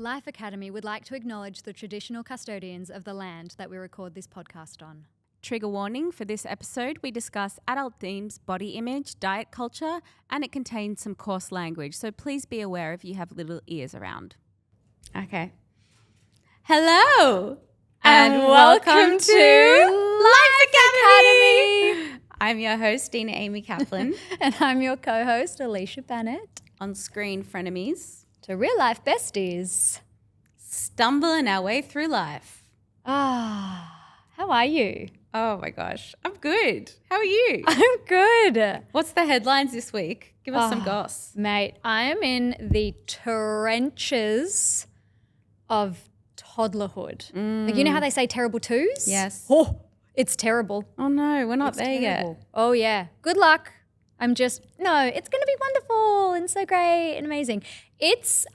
Life Academy would like to acknowledge the traditional custodians of the land that we record this podcast on. Trigger warning for this episode, we discuss adult themes, body image, diet culture, and it contains some coarse language, so please be aware if you have little ears around. Okay. Hello And welcome to Life Academy. I'm your host, Dena Amy Kaplan. And I'm your co-host, Alicia Bennett. On screen, frenemies. To real life besties. Stumbling our way through life. How are you? Oh my gosh, I'm good. How are you? I'm good. What's the headlines this week? Give us some goss. Mate, I am in the trenches of toddlerhood. Like, you know how they say terrible twos? Yes. Oh, it's terrible. Oh no, we're not there Terrible. yet. Oh yeah. Good luck. It's going to be wonderful and so great and amazing. It's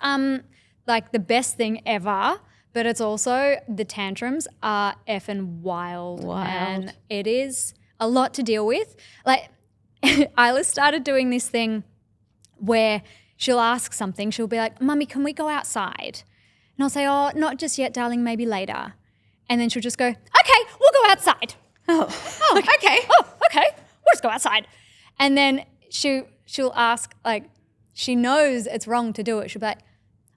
like the best thing ever, but it's also the tantrums are effing wild. And it is a lot to deal with. Like Isla started doing this thing where she'll ask something. She'll be like, "Mummy, can we go outside?" And I'll say, "Oh, not just yet, darling, maybe later." And then she'll just go, "Okay, we'll go outside." Okay. Oh, okay, we'll just go outside. And then she'll ask, like, she knows it's wrong to do it. She'll be like,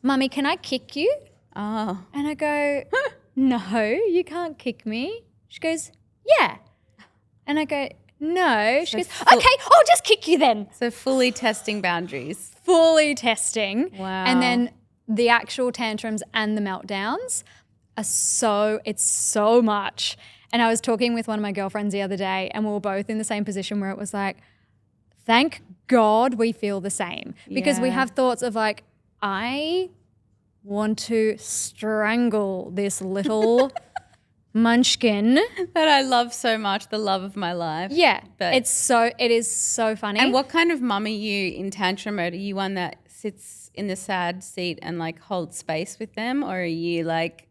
"Mummy, can I kick you?" Oh. And I go, "No, you can't kick me." She goes, "Yeah." And I go, "No." She goes, "Okay, I'll just kick you then." So fully testing boundaries. Fully testing. Wow. And then the actual tantrums and the meltdowns it's so much. And I was talking with one of my girlfriends the other day and we were both in the same position where it was like, thank God we feel the same. Because we have thoughts of like, I want to strangle this little munchkin. That I love so much, the love of my life. Yeah, But it is so funny. And what kind of mum are you in tantrum mode? Are you one that sits in the sad seat and like holds space with them, or are you like,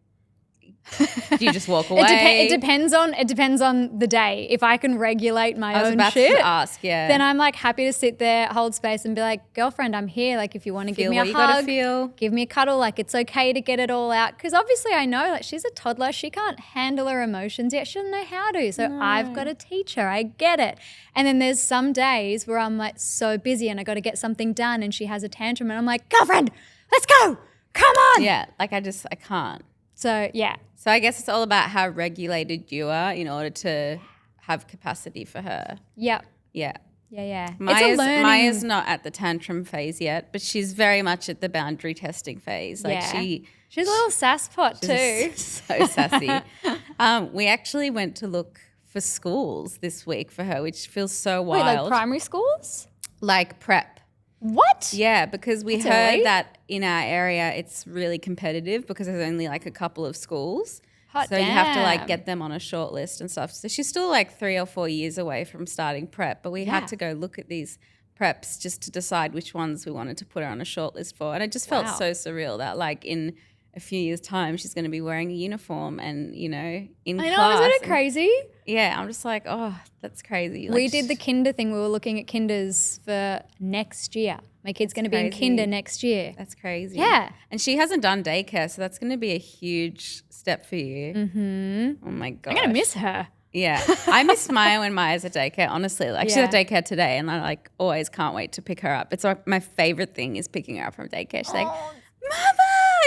do you just walk away? It depends on the day. If I can regulate my I was own about shit, to ask, yeah. then I'm like happy to sit there, hold space, and be like, "Girlfriend, I'm here. Like, if you want to give Feel me a what you gotta hug, feel. give me a cuddle. Like, it's okay to get it all out." Because obviously, I know like she's a toddler. She can't handle her emotions yet. She doesn't know how to. So I've got to teach her. I get it. And then there's some days where I'm like so busy and I got to get something done, and she has a tantrum, and I'm like, "Girlfriend, let's go. Come on." Yeah, like I can't. So yeah. So I guess it's all about how regulated you are in order to have capacity for her. Yep. Yeah. Yeah. Maya's not at the tantrum phase yet, but she's very much at the boundary testing phase. Like she's a little sasspot too. So sassy. We actually went to look for schools this week for her, which feels so wild. Wait, like primary schools? Like prep. What? Yeah, because we That's heard early. that in our area it's really competitive because there's only like a couple of schools. Hot So you have to like damn. get them on a short list and stuff. So she's still like 3 or 4 years away from starting prep, but we had to go look at these preps just to decide which ones we wanted to put her on a short list for. And it just felt so surreal that like in a few years' time she's going to be wearing a uniform and, in I class. know, isn't it crazy? Yeah, I'm just like, oh, that's crazy. We Like, did the kinder thing. We were looking at kinders for next year. My kid's going to be in crazy. kinder next year. That's crazy. Yeah. And she hasn't done daycare, so that's going to be a huge step for you. Mm-hmm. Oh, my gosh. I'm going to miss her. Yeah. I miss Maya when Maya's at daycare, honestly. Like, she's at daycare today, and I, like, always can't wait to pick her up. It's like my favorite thing is picking her up from daycare. She's like, "Mama!"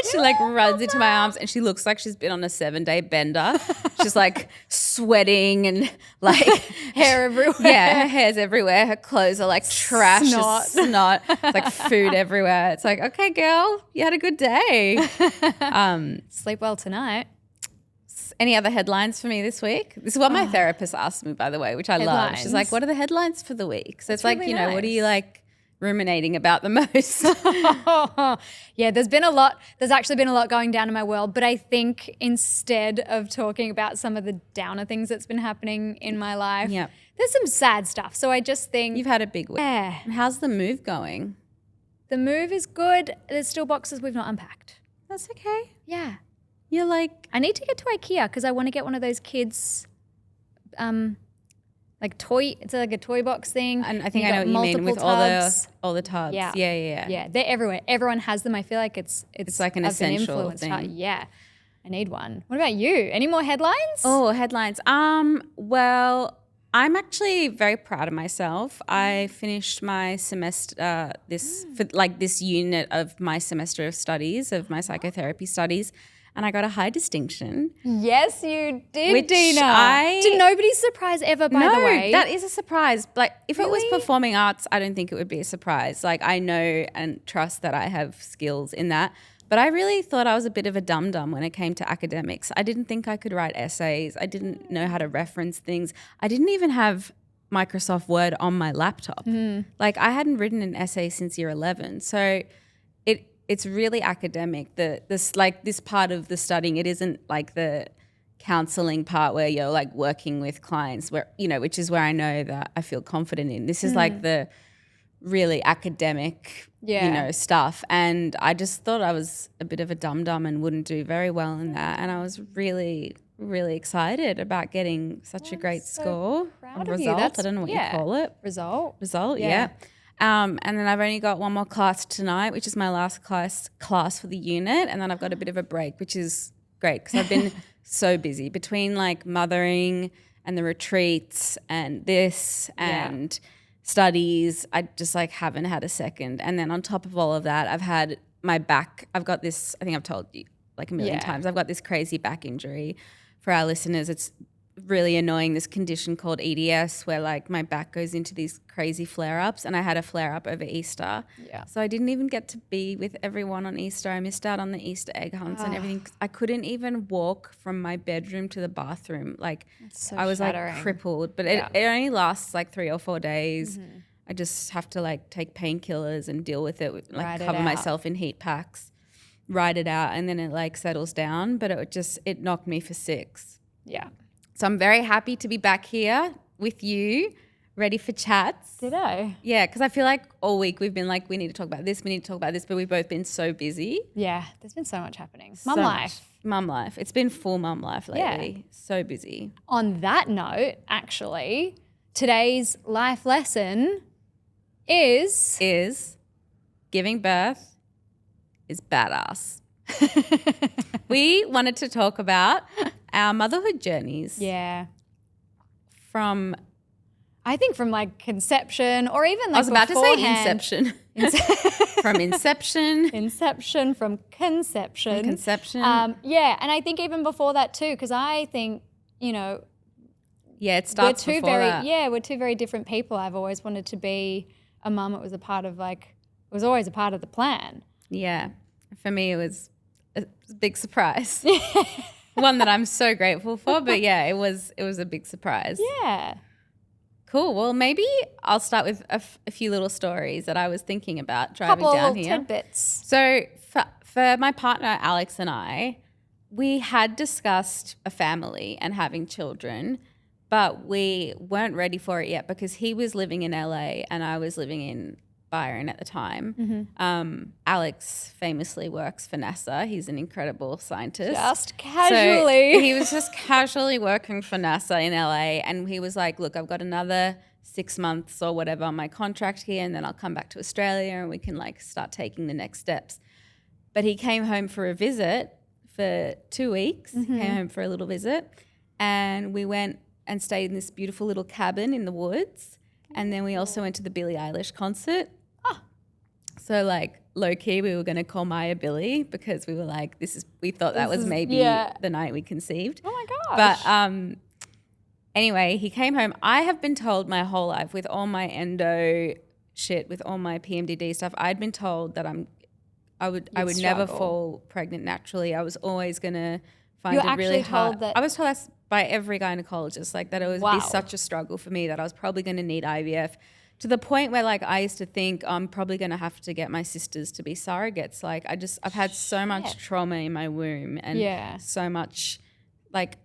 She, like, runs into my arms, and she looks like she's been on a 7-day bender. She's, like, sweating and, like... Hair everywhere. Yeah, her hair's everywhere. Her clothes are, like, trash. Snot. It's, like, food everywhere. It's like, okay, girl, you had a good day. Sleep well tonight. Any other headlines for me this week? This is what my therapist asked me, by the way, which I love. She's like, what are the headlines for the week? So it's like, really what are you nice. like ruminating about the most? Yeah, there's actually been a lot going down in my world, but I think instead of talking about some of the downer things that's been happening in my life, Yep. there's some sad stuff. So I just think You've had a big week. yeah, And how's the move going? the move is good. There's still boxes we've not unpacked. That's okay. Yeah. You're like, I need to get to IKEA because I want to get one of those kids like toy. It's like a toy box thing. And I think You've I know got what you mean with multiple all the tubs. Yeah. Yeah. They're everywhere. Everyone has them. I feel like it's like an I've been essential influenced. thing. Yeah. I need one. What about you? Any more headlines? Oh, headlines. Well, I'm actually very proud of myself. I finished my semester this unit of my semester of studies, of my psychotherapy studies, and I got a high distinction. Yes, you did, Which Dena. To nobody's surprise ever, by the way. That is a surprise. Like, if it was Really? performing arts, I don't think it would be a surprise. Like, I know and trust that I have skills in that. But I really thought I was a bit of a dum-dum when it came to academics. I didn't think I could write essays. I didn't know how to reference things. I didn't even have Microsoft Word on my laptop. Like, I hadn't written an essay since year 11. So it's really academic. This part of the studying, it isn't like the counseling part where you're like working with clients, where, you know, which is where I know that I feel confident in. This is like the really academic, stuff. And I just thought I was a bit of a dum-dum and wouldn't do very well in that. And I was really, really excited about getting such a great score. Proud A of you. result. I don't know what you call it. Result, Yeah. And then I've only got one more class tonight, which is my last class for the unit. And then I've got a bit of a break, which is great because I've been so busy between like mothering and the retreats and this and studies. I just like haven't had a second. And then on top of all of that, I've had my back. I've got this, I think I've told you like a million times, I've got this crazy back injury. For our listeners, it's really annoying, this condition called EDS where like my back goes into these crazy flare-ups, and I had a flare-up over Easter. Yeah. So I didn't even get to be with everyone on Easter. I missed out on the Easter egg hunts and everything. I couldn't even walk from my bedroom to the bathroom. Like I was like crippled, but it only lasts like 3 or 4 days. I just have to like take painkillers and deal with it, like cover myself in heat packs, ride it out, and then it like settles down. But it knocked me for 6. Yeah. So I'm very happy to be back here with you, ready for chats. Ditto. Yeah, because I feel like all week we've been like, we need to talk about this, but we've both been so busy. Yeah, there's been so much happening. Mum life. It's been full mum life lately. Yeah. So busy. On that note, actually, today's life lesson is giving birth is badass. We wanted to talk about our motherhood journeys. Yeah. From like conception, or even like I was about beforehand. to say inception. From inception. Inception, from conception. From conception. Yeah, and I think even before that too, because I think, it starts before that. Yeah, we're two very different people. I've always wanted to be a mum. It was always a part of the plan. Yeah. For me, it was a big surprise. One that I'm so grateful for, but yeah, it was a big surprise. Yeah. Cool. Well, maybe I'll start with a few little stories that I was thinking about driving down here. Tidbits. So for my partner Alex and I, we had discussed a family and having children, but we weren't ready for it yet because he was living in LA and I was living in Byron at the time. Alex famously works for NASA. He's an incredible scientist. Just casually. So he was just casually working for NASA in LA, and he was like, look, I've got another 6 months or whatever on my contract here, and then I'll come back to Australia and we can like start taking the next steps. But he came home for a visit for 2 weeks, came home for a little visit, and we went and stayed in this beautiful little cabin in the woods. And then we also went to the Billie Eilish concert. So like low key, we were going to call Maya Billie because we were like, we thought that was maybe the night we conceived. Oh my gosh. But anyway, he came home. I have been told my whole life with all my endo shit, with all my PMDD stuff, I'd been told that I would never fall pregnant naturally. I was always going to find it really hard. I was told that by every gynecologist, like that it would be such a struggle for me that I was probably going to need IVF, to the point where like I used to think I'm probably going to have to get my sisters to be surrogates. Like I've had so much trauma in my womb and so much, like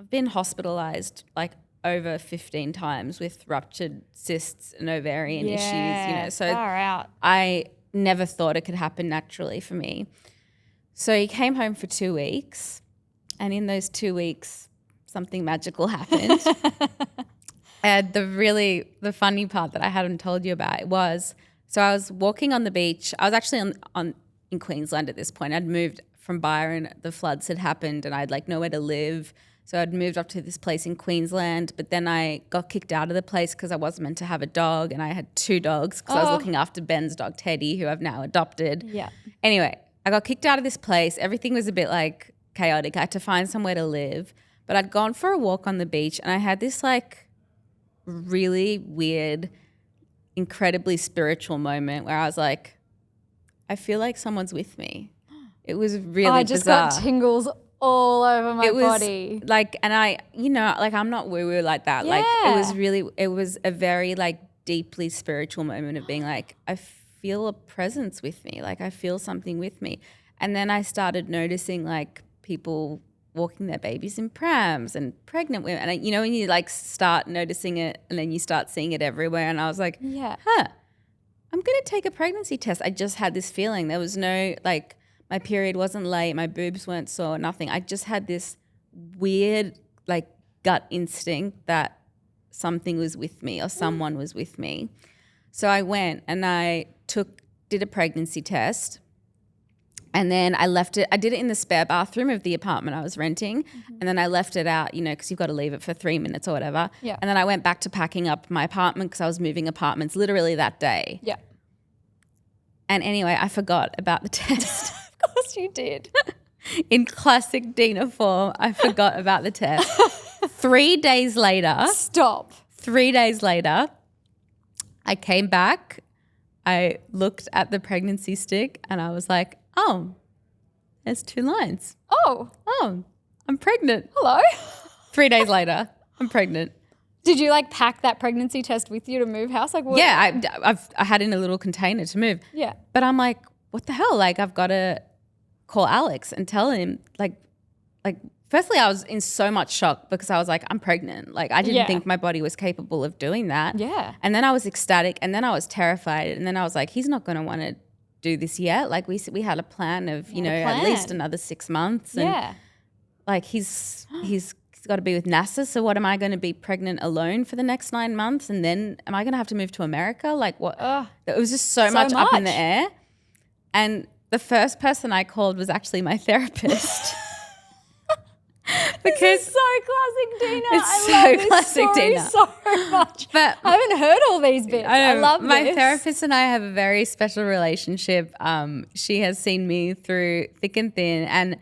I've been hospitalized like over 15 times with ruptured cysts and ovarian issues, so far out. I never thought it could happen naturally for me. So he came home for 2 weeks, and in those 2 weeks, something magical happened. And the funny part that I hadn't told you about was, so I was walking on the beach. I was actually in Queensland at this point. I'd moved from Byron. The floods had happened and I had like nowhere to live. So I'd moved up to this place in Queensland, but then I got kicked out of the place because I wasn't meant to have a dog, and I had 2 dogs because I was looking after Ben's dog, Teddy, who I've now adopted. Yeah. Anyway, I got kicked out of this place. Everything was a bit like chaotic. I had to find somewhere to live, but I'd gone for a walk on the beach and I had this like really weird, incredibly spiritual moment where I was like, I feel like someone's with me. It was really I just bizarre. got tingles all over my body. Like, and I, like I'm not woo-woo like that. Yeah. Like it was a very like deeply spiritual moment of being like, I feel a presence with me. Like I feel something with me. And then I started noticing like people walking their babies in prams and pregnant women. And when you like start noticing it and then you start seeing it everywhere. And I was like, Yeah. I'm going to take a pregnancy test. I just had this feeling. There was no like, my period wasn't late, my boobs weren't sore, nothing. I just had this weird like gut instinct that something was with me or someone was with me. So I went and I did a pregnancy test, and then I left it. I did it in the spare bathroom of the apartment I was renting, and then I left it out, because you've got to leave it for 3 minutes or whatever. Yeah. And then I went back to packing up my apartment because I was moving apartments literally that day. Yeah. And anyway, I forgot about the test. Of course you did. In classic Dena form, I forgot about the test. 3 days later. Stop. 3 days later, I came back. I looked at the pregnancy stick and I was like, oh, there's 2 lines. Oh, I'm pregnant. hello. 3 days later, I'm pregnant. Did you like pack that pregnancy test with you to move house? Like, what? Yeah, I had it in a little container to move. Yeah. But I'm like, what the hell? Like, I've got to call Alex and tell him, like, firstly, I was in so much shock because I was like, I'm pregnant. Like, I didn't think my body was capable of doing that. Yeah. And then I was ecstatic, and then I was terrified, and then I was like, he's not going to want to do this yet. Like, we had a plan of, at least another 6 months. And Yeah. like, he's got to be with NASA. So what, am I going to be pregnant alone for the next 9 months? And then am I going to have to move to America? Like, what? It was just so much up in the air. And the first person I called was actually my therapist. Because this is so classic Dena. It's I love so classic this story Dena. so much. But I haven't heard all these bits. I love my this. therapist and I have a very special relationship. She has seen me through thick and thin, and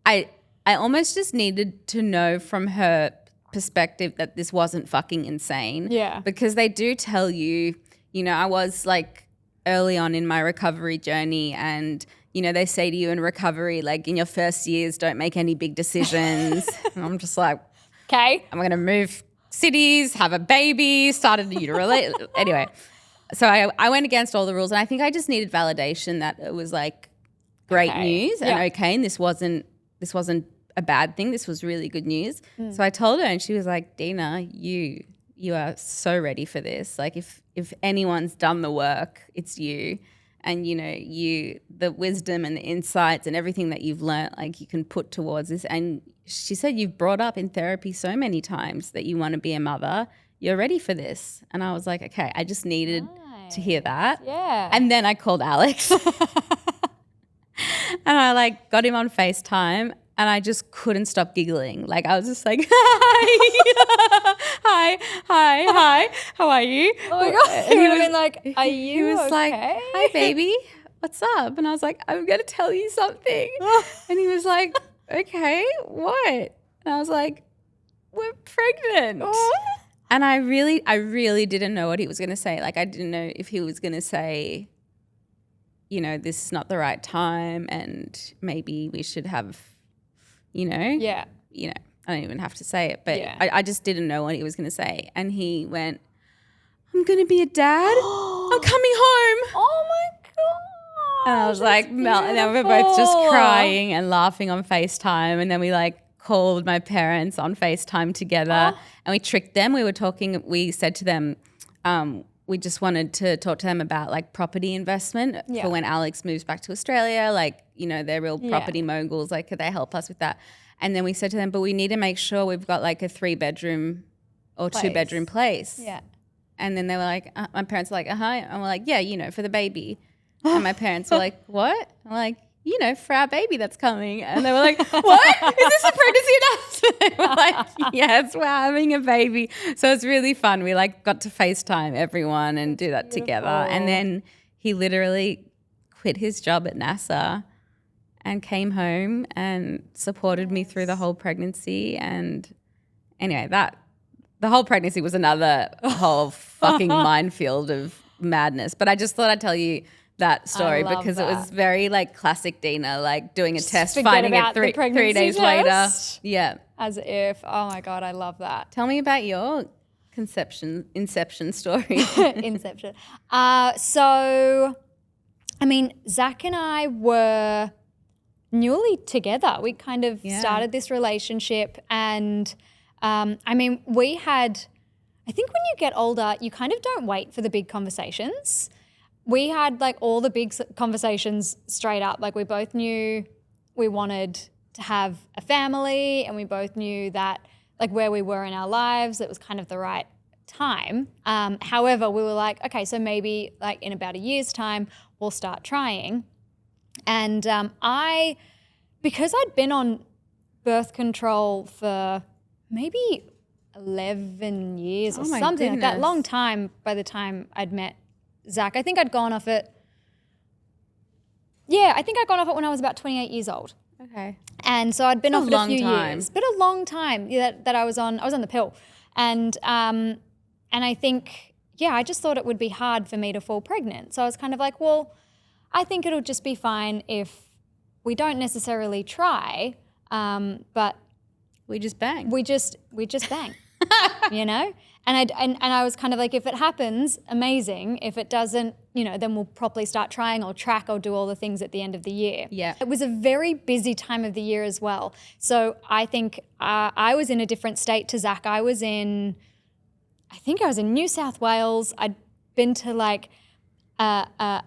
I almost just needed to know from her perspective that this wasn't fucking insane. Yeah. Because they do tell you, I was like early on in my recovery journey, and they say to you in recovery, like in your first years, don't make any big decisions. And I'm just like, Okay. I'm going to move cities, have a baby, started anyway. So I went against all the rules, and I think I just needed validation that it was like great news and okay, and this wasn't a bad thing. This was really good news. So I told her, and she was like, Dena, you are so ready for this. Like if anyone's done the work, it's you. And, the wisdom and the insights and everything that you've learnt, like you can put towards this. And she said, you've brought up in therapy so many times that you want to be a mother. You're ready for this. And I was like, okay, I just needed to hear that. Yeah. And then I called Alex and I like got him on FaceTime, and I just couldn't stop giggling. Like I was just like, hi, how are you? Oh my God. He would have been like, are you He was okay? like, hi baby, what's up? And I was like, I'm going to tell you something. And he was like, okay, what? And I was like, we're pregnant. And I really didn't know what he was going to say. Like I didn't know if he was going to say, this is not the right time and maybe we should have, Yeah. I don't even have to say it, but Yeah. I just didn't know what he was going to say. And he went, I'm going to be a dad. I'm coming home. Oh my God. And I was like, Mel, and then we were both just crying and laughing on FaceTime. And then we like called my parents on FaceTime together and we tricked them. We said to them, we just wanted to talk to them about like property investment for when Alex moves back to Australia. Like, they're real property moguls. Like, could they help us with that? And then we said to them, but we need to make sure we've got like a 3-bedroom or 2-bedroom place. Yeah. And then they were like, my parents were like, and we're like, yeah, for the baby. And my parents were like, what? I'm like, for our baby that's coming. And they were like, what? Is this a pregnancy announcement? We're like, yes, we're having a baby. So it's really fun. We like got to FaceTime everyone and do that together. And then he literally quit his job at NASA and came home and supported me through the whole pregnancy. And anyway, the whole pregnancy was another whole fucking minefield of madness. But I just thought I'd tell you that story because it was very like classic Dena, like doing a test, finding it 3 days later. Yeah. As if, oh my God, I love that. Tell me about your inception story. Inception. So, I mean, Zach and I were newly together. We kind of started this relationship and I mean, I think when you get older, you kind of don't wait for the big conversations. We had like all the big conversations straight up. Like we both knew we wanted to have a family and we both knew that like where we were in our lives, it was kind of the right time. However, we were like, okay, so maybe like in about a year's time, we'll start trying. And because I'd been on birth control for maybe 11 years or something like that, long time by the time I'd met Zach. I think I'd gone off it. Yeah, I think I'd gone off it when I was about 28 years old. Okay. And so I'd been off it a few years. But a long time that I was on the pill. And I think, I just thought it would be hard for me to fall pregnant. So I was kind of like, well, I think it'll just be fine if we don't necessarily try, but we just bang. We just bang, And I was kind of like, if it happens, amazing. If it doesn't, then we'll properly start trying or track or do all the things at the end of the year. Yeah. It was a very busy time of the year as well. So I think I was in a different state to Zach. I think I was in New South Wales. I'd been to like a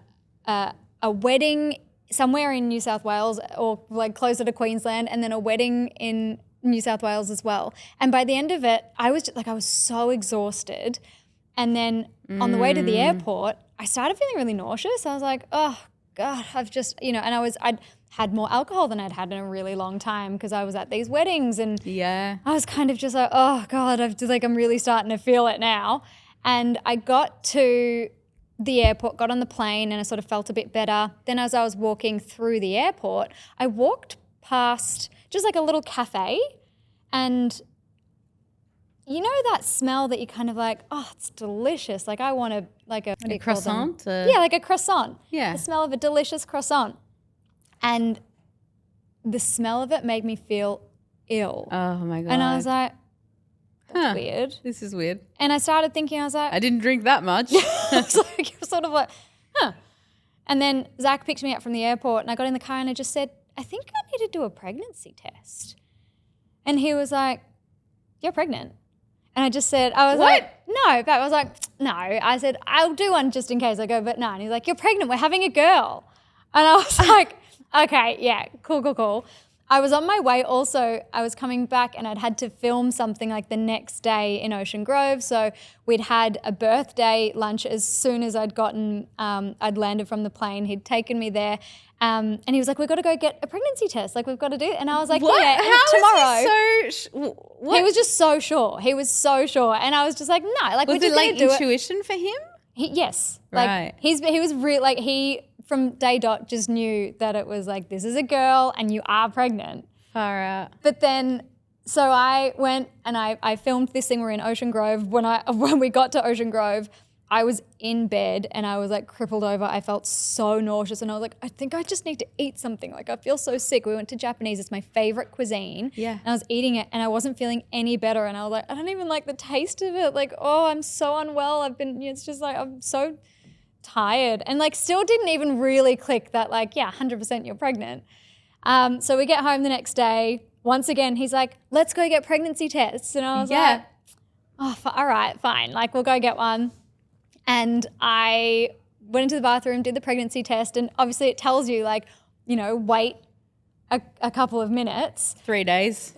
wedding somewhere in New South Wales or like closer to Queensland, and then a wedding in New South Wales as well. And by the end of it, I was so exhausted. And then on the way to the airport, I started feeling really nauseous. I was like, oh God, I've just, and I'd had more alcohol than I'd had in a really long time because I was at these weddings and I was kind of just like, oh God, I'm really starting to feel it now. And I got to the airport, got on the plane, and I sort of felt a bit better. Then as I was walking through the airport, I walked past just like a little cafe, and that smell that you kind of like, oh, it's delicious. Like I want a croissant? Yeah, like a croissant. Yeah. The smell of a delicious croissant. And the smell of it made me feel ill. Oh my God. And I was like, that's weird. This is weird. And I started thinking, I was like, I didn't drink that much. It's like, sort of like, And then Zach picked me up from the airport and I got in the car and I just said, I think I need to do a pregnancy test. And he was like, you're pregnant. And I just said, I was like, no. But I was like, no. I said, I'll do one just in case. I go, but no. And he's like, you're pregnant. We're having a girl. And I was like, okay, yeah, cool. I was on my way also. I was coming back and I'd had to film something like the next day in Ocean Grove. So we'd had a birthday lunch as soon as I'd landed from the plane. He'd taken me there. And he was like, we've got to go get a pregnancy test. Like, we've got to do it. And I was like, what? yeah, How tomorrow. He was just so sure. He was so sure. And I was just like, no. Like, was it like intuition for him? Yes. Right. Like, he was real. Like, he from day dot just knew that it was like, this is a girl and you are pregnant. Far out. But then, so I went and I filmed this thing. We're in Ocean Grove. When we got to Ocean Grove, I was in bed and I was like crippled over. I felt so nauseous and I was like, I think I just need to eat something. Like I feel so sick. We went to Japanese. It's my favorite cuisine. Yeah. And I was eating it and I wasn't feeling any better. And I was like, I don't even like the taste of it. Like, oh, I'm so unwell. It's just like, I'm so tired. And like still didn't even really click that like, yeah, 100% you're pregnant. So we get home the next day. Once again, he's like, let's go get pregnancy tests. And I was like, oh, all right, fine. Like we'll go get one. And I went into the bathroom, did the pregnancy test, and obviously it tells you like, weight a couple of minutes. 3 days.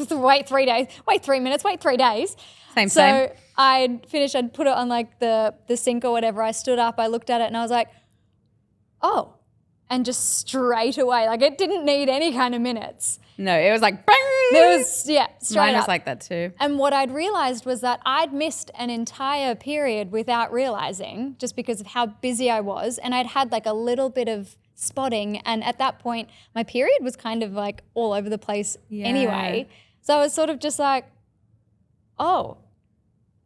Wait 3 days. Wait 3 minutes. Wait 3 days. Same. So I'd finished. I'd put it on like the sink or whatever. I stood up. I looked at it and I was like, oh. And just straight away, like it didn't need any kind of minutes. No, it was like bang. It was, straight Mine up. was like that too. And what I'd realised was that I'd missed an entire period without realising, just because of how busy I was. And I'd had like a little bit of spotting. And at that point, my period was kind of like all over the place anyway. So I was sort of just like, oh.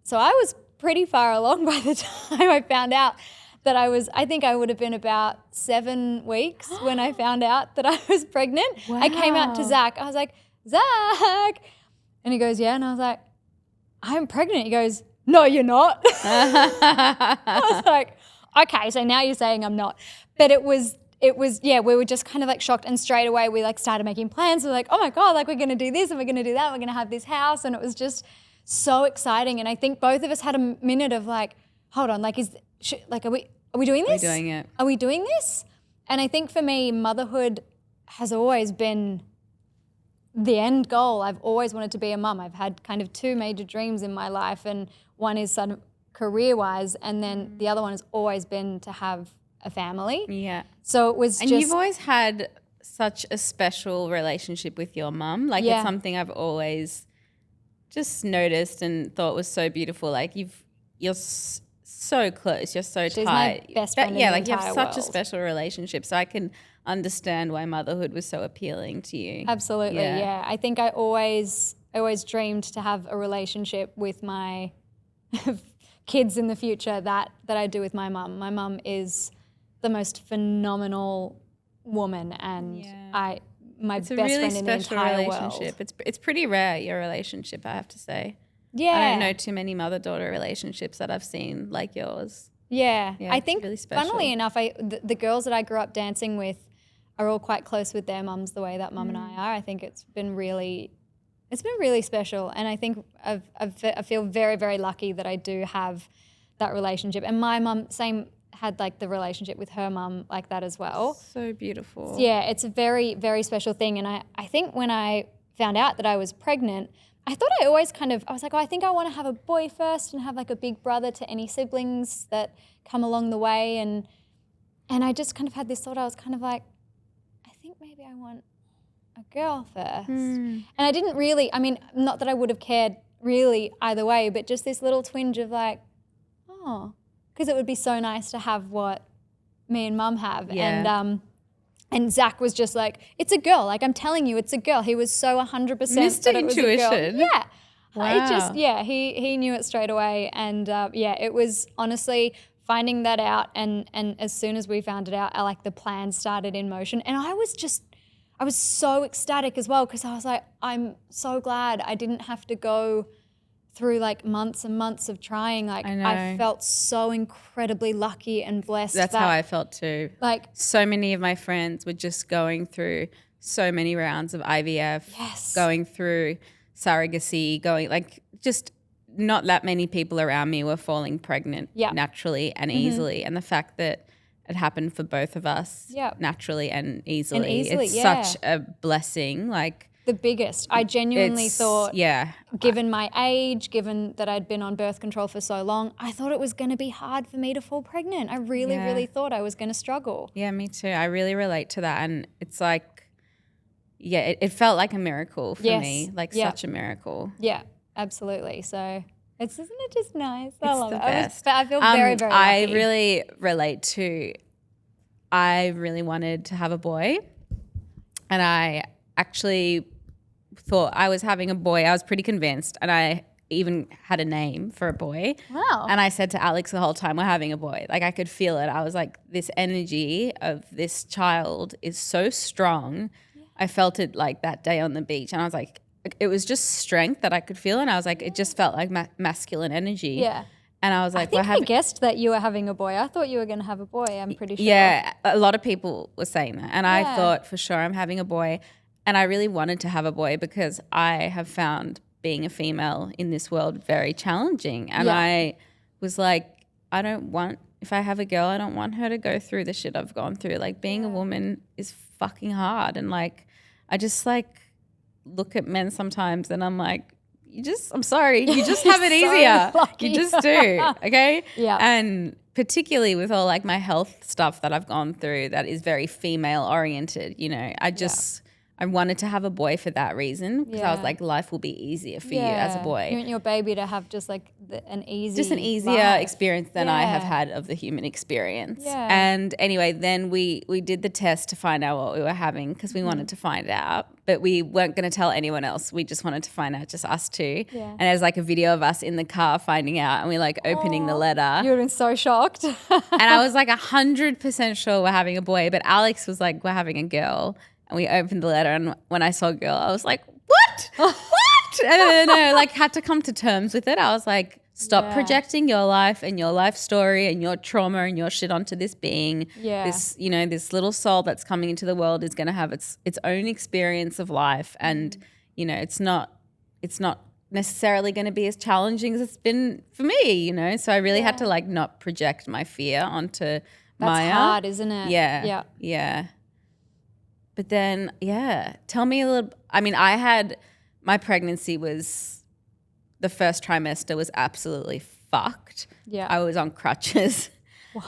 So I was pretty far along by the time I found out that I think I would have been about 7 weeks when I found out that I was pregnant. Wow. I came out to Zach. I was like, Zach. And he goes, yeah. And I was like, I'm pregnant. He goes, no, you're not. I was like, okay, so now you're saying I'm not. But it was, we were just kind of like shocked. And straight away we like started making plans. We're like, oh my God, like we're going to do this and we're going to do that. We're going to have this house. And it was just so exciting. And I think both of us had a minute of like, hold on, like are we doing this? We're doing it. Are we doing this? And I think for me, motherhood has always been the end goal. I've always wanted to be a mum. I've had kind of 2 major dreams in my life, and one is sort of career-wise, and then the other one has always been to have a family. Yeah. So it was and you've always had such a special relationship with your mum. Like it's something I've always just noticed and thought was so beautiful. Like you're so close, you're so She's tight. my best friend in the like you have entire such a world. special relationship. So I can understand why motherhood was so appealing to you. Absolutely, yeah. I think I always dreamed to have a relationship with my kids in the future that I do with my mum. My mum is the most phenomenal woman, and my It's a best really friend in the special entire relationship. world. It's pretty rare, your relationship, I have to say. Yeah. I don't know too many mother-daughter relationships that I've seen like yours. Yeah, I it's think really special. funnily enough, the girls that I grew up dancing with are all quite close with their mums the way that mum and I are. I think it's been really special, and I think I feel very, very lucky that I do have that relationship. And my mum had like the relationship with her mum like that as well. So beautiful. Yeah, it's a very, very special thing. And I think when I found out that I was pregnant, I thought I was like, oh, I think I want to have a boy first and have like a big brother to any siblings that come along the way. And I just kind of had this thought. I was kind of like, I think maybe I want a girl first. And I didn't really, I mean, not that I would have cared really either way, but just this little twinge of like, oh, because it would be so nice to have what me and mum have. Yeah. And Zach was just like, it's a girl. Like, I'm telling you, it's a girl. He was so 100% Mr. that it was a girl. Intuition. Yeah. Wow. He knew it straight away. And it was honestly finding that out. And as soon as we found it out, the plan started in motion. And I was so ecstatic as well, because I was like, I'm so glad I didn't have to go through like months and months of trying. Like, I felt so incredibly lucky and blessed. That's how I felt too. Like, so many of my friends were just going through so many rounds of IVF, going through surrogacy, just not that many people around me were falling pregnant naturally and easily. And the fact that it happened for both of us naturally and easily. It's such a blessing. Like, the biggest. I genuinely thought, given my age, given that I'd been on birth control for so long, I thought it was going to be hard for me to fall pregnant. I really, really thought I was going to struggle. Yeah, me too. I really relate to that. And it's like, it felt like a miracle for me, like such a miracle. Yeah, absolutely. So isn't it just nice? I love it. Best. I feel very, very lucky. I really relate to, I really wanted to have a boy, and I actually thought I was having a boy. I was pretty convinced, and I even had a name for a boy. Wow. And I said to Alex the whole time, we're having a boy. Like, I could feel it. I was like, this energy of this child is so strong. I felt it like that day on the beach, and I was like, it was just strength that I could feel, and I was like, it just felt like masculine energy. Yeah. And I was like, I guessed that you were having a boy. I thought you were going to have a boy, I'm pretty sure. Yeah, a lot of people were saying that. And I thought, for sure, I'm having a boy. And I really wanted to have a boy because I have found being a female in this world very challenging. And I was like, if I have a girl, I don't want her to go through the shit I've gone through. Like, being a woman is fucking hard. And like, I just like look at men sometimes and I'm like, I'm sorry, you just have it easier. lucky. You just do, okay? Yeah. And particularly with all like my health stuff that I've gone through that is very female oriented, you know, I wanted to have a boy for that reason because I was like, life will be easier for you as a boy. You want your baby to have just like an easier life. Experience than I have had of the human experience. Yeah. And anyway, then we did the test to find out what we were having because we wanted to find out, but we weren't going to tell anyone else. We just wanted to find out, just us two. Yeah. And there's like a video of us in the car finding out and we like opening the letter. You would have been so shocked. And I was like 100% sure we're having a boy, but Alex was like, we're having a girl. And we opened the letter and when I saw girl, I was like, what? What? And then I like had to come to terms with it. I was like, stop projecting your life and your life story and your trauma and your shit onto this being. Yeah. This, you know, this little soul that's coming into the world is going to have its own experience of life. And, you know, it's not necessarily going to be as challenging as it's been for me, you know? So I really had to like not project my fear onto Maya. That's hard, isn't it? Yeah. Yeah. Yeah. But then, tell me a little. I mean, my pregnancy was, the first trimester was absolutely fucked. Yeah. I was on crutches. What?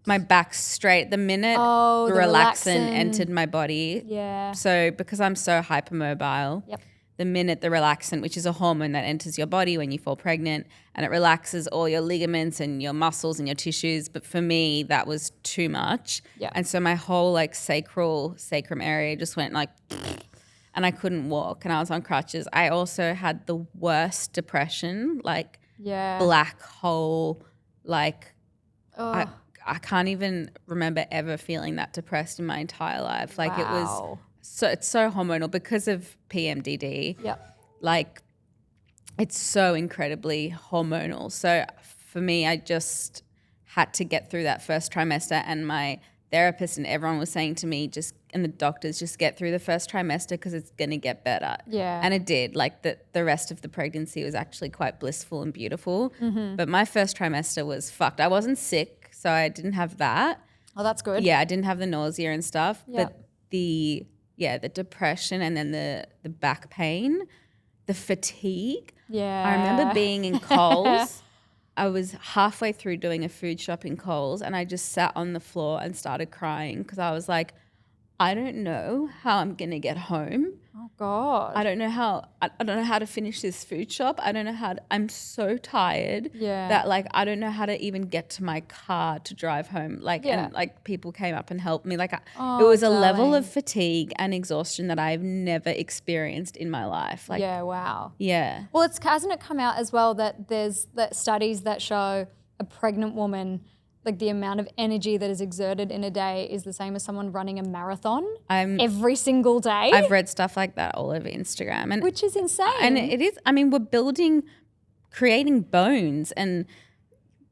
My back straight. The minute the relaxin entered my body. Yeah. So because I'm so hypermobile. Yep. The minute the relaxant, which is a hormone that enters your body when you fall pregnant, and it relaxes all your ligaments and your muscles and your tissues. But for me, that was too much. Yeah. And so my whole like sacrum area just went like, and I couldn't walk and I was on crutches. I also had the worst depression, like black hole, like I can't even remember ever feeling that depressed in my entire life. Like it was. So it's so hormonal because of PMDD. Yep. Like it's so incredibly hormonal. So for me, I just had to get through that first trimester and my therapist and everyone was saying to me and the doctors, just get through the first trimester because it's going to get better. Yeah. And it did. Like the rest of the pregnancy was actually quite blissful and beautiful. Mm-hmm. But my first trimester was fucked. I wasn't sick, so I didn't have that. Oh, that's good. Yeah, I didn't have the nausea and stuff. Yep. But the depression and then the back pain, the fatigue. Yeah. I remember being in Coles. I was halfway through doing a food shop in Coles and I just sat on the floor and started crying because I was like, I don't know how I'm going to get home. Oh God. I don't know how to finish this food shop. I'm so tired that like I don't know how to even get to my car to drive home. Like and like people came up and helped me. Like it was a level of fatigue and exhaustion that I've never experienced in my life. Like wow. Yeah. Well, hasn't it come out as well that there's studies that show a pregnant woman, like the amount of energy that is exerted in a day is the same as someone running a marathon every single day. I've read stuff like that all over Instagram. And which is insane. And it is, I mean, we're creating bones and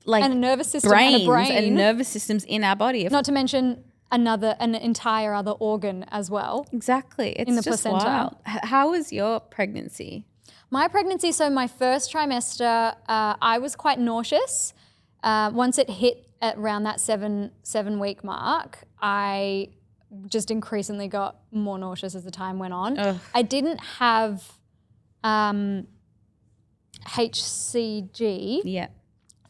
like and a nervous system brains and a brain. and nervous systems in our body. Not to mention an entire other organ as well. Exactly. It's in the just placenta. wild. How was your pregnancy? My pregnancy, so my first trimester, I was quite nauseous. Once it hit at around that seven week mark, I just increasingly got more nauseous as the time went on. Ugh. I didn't have HCG,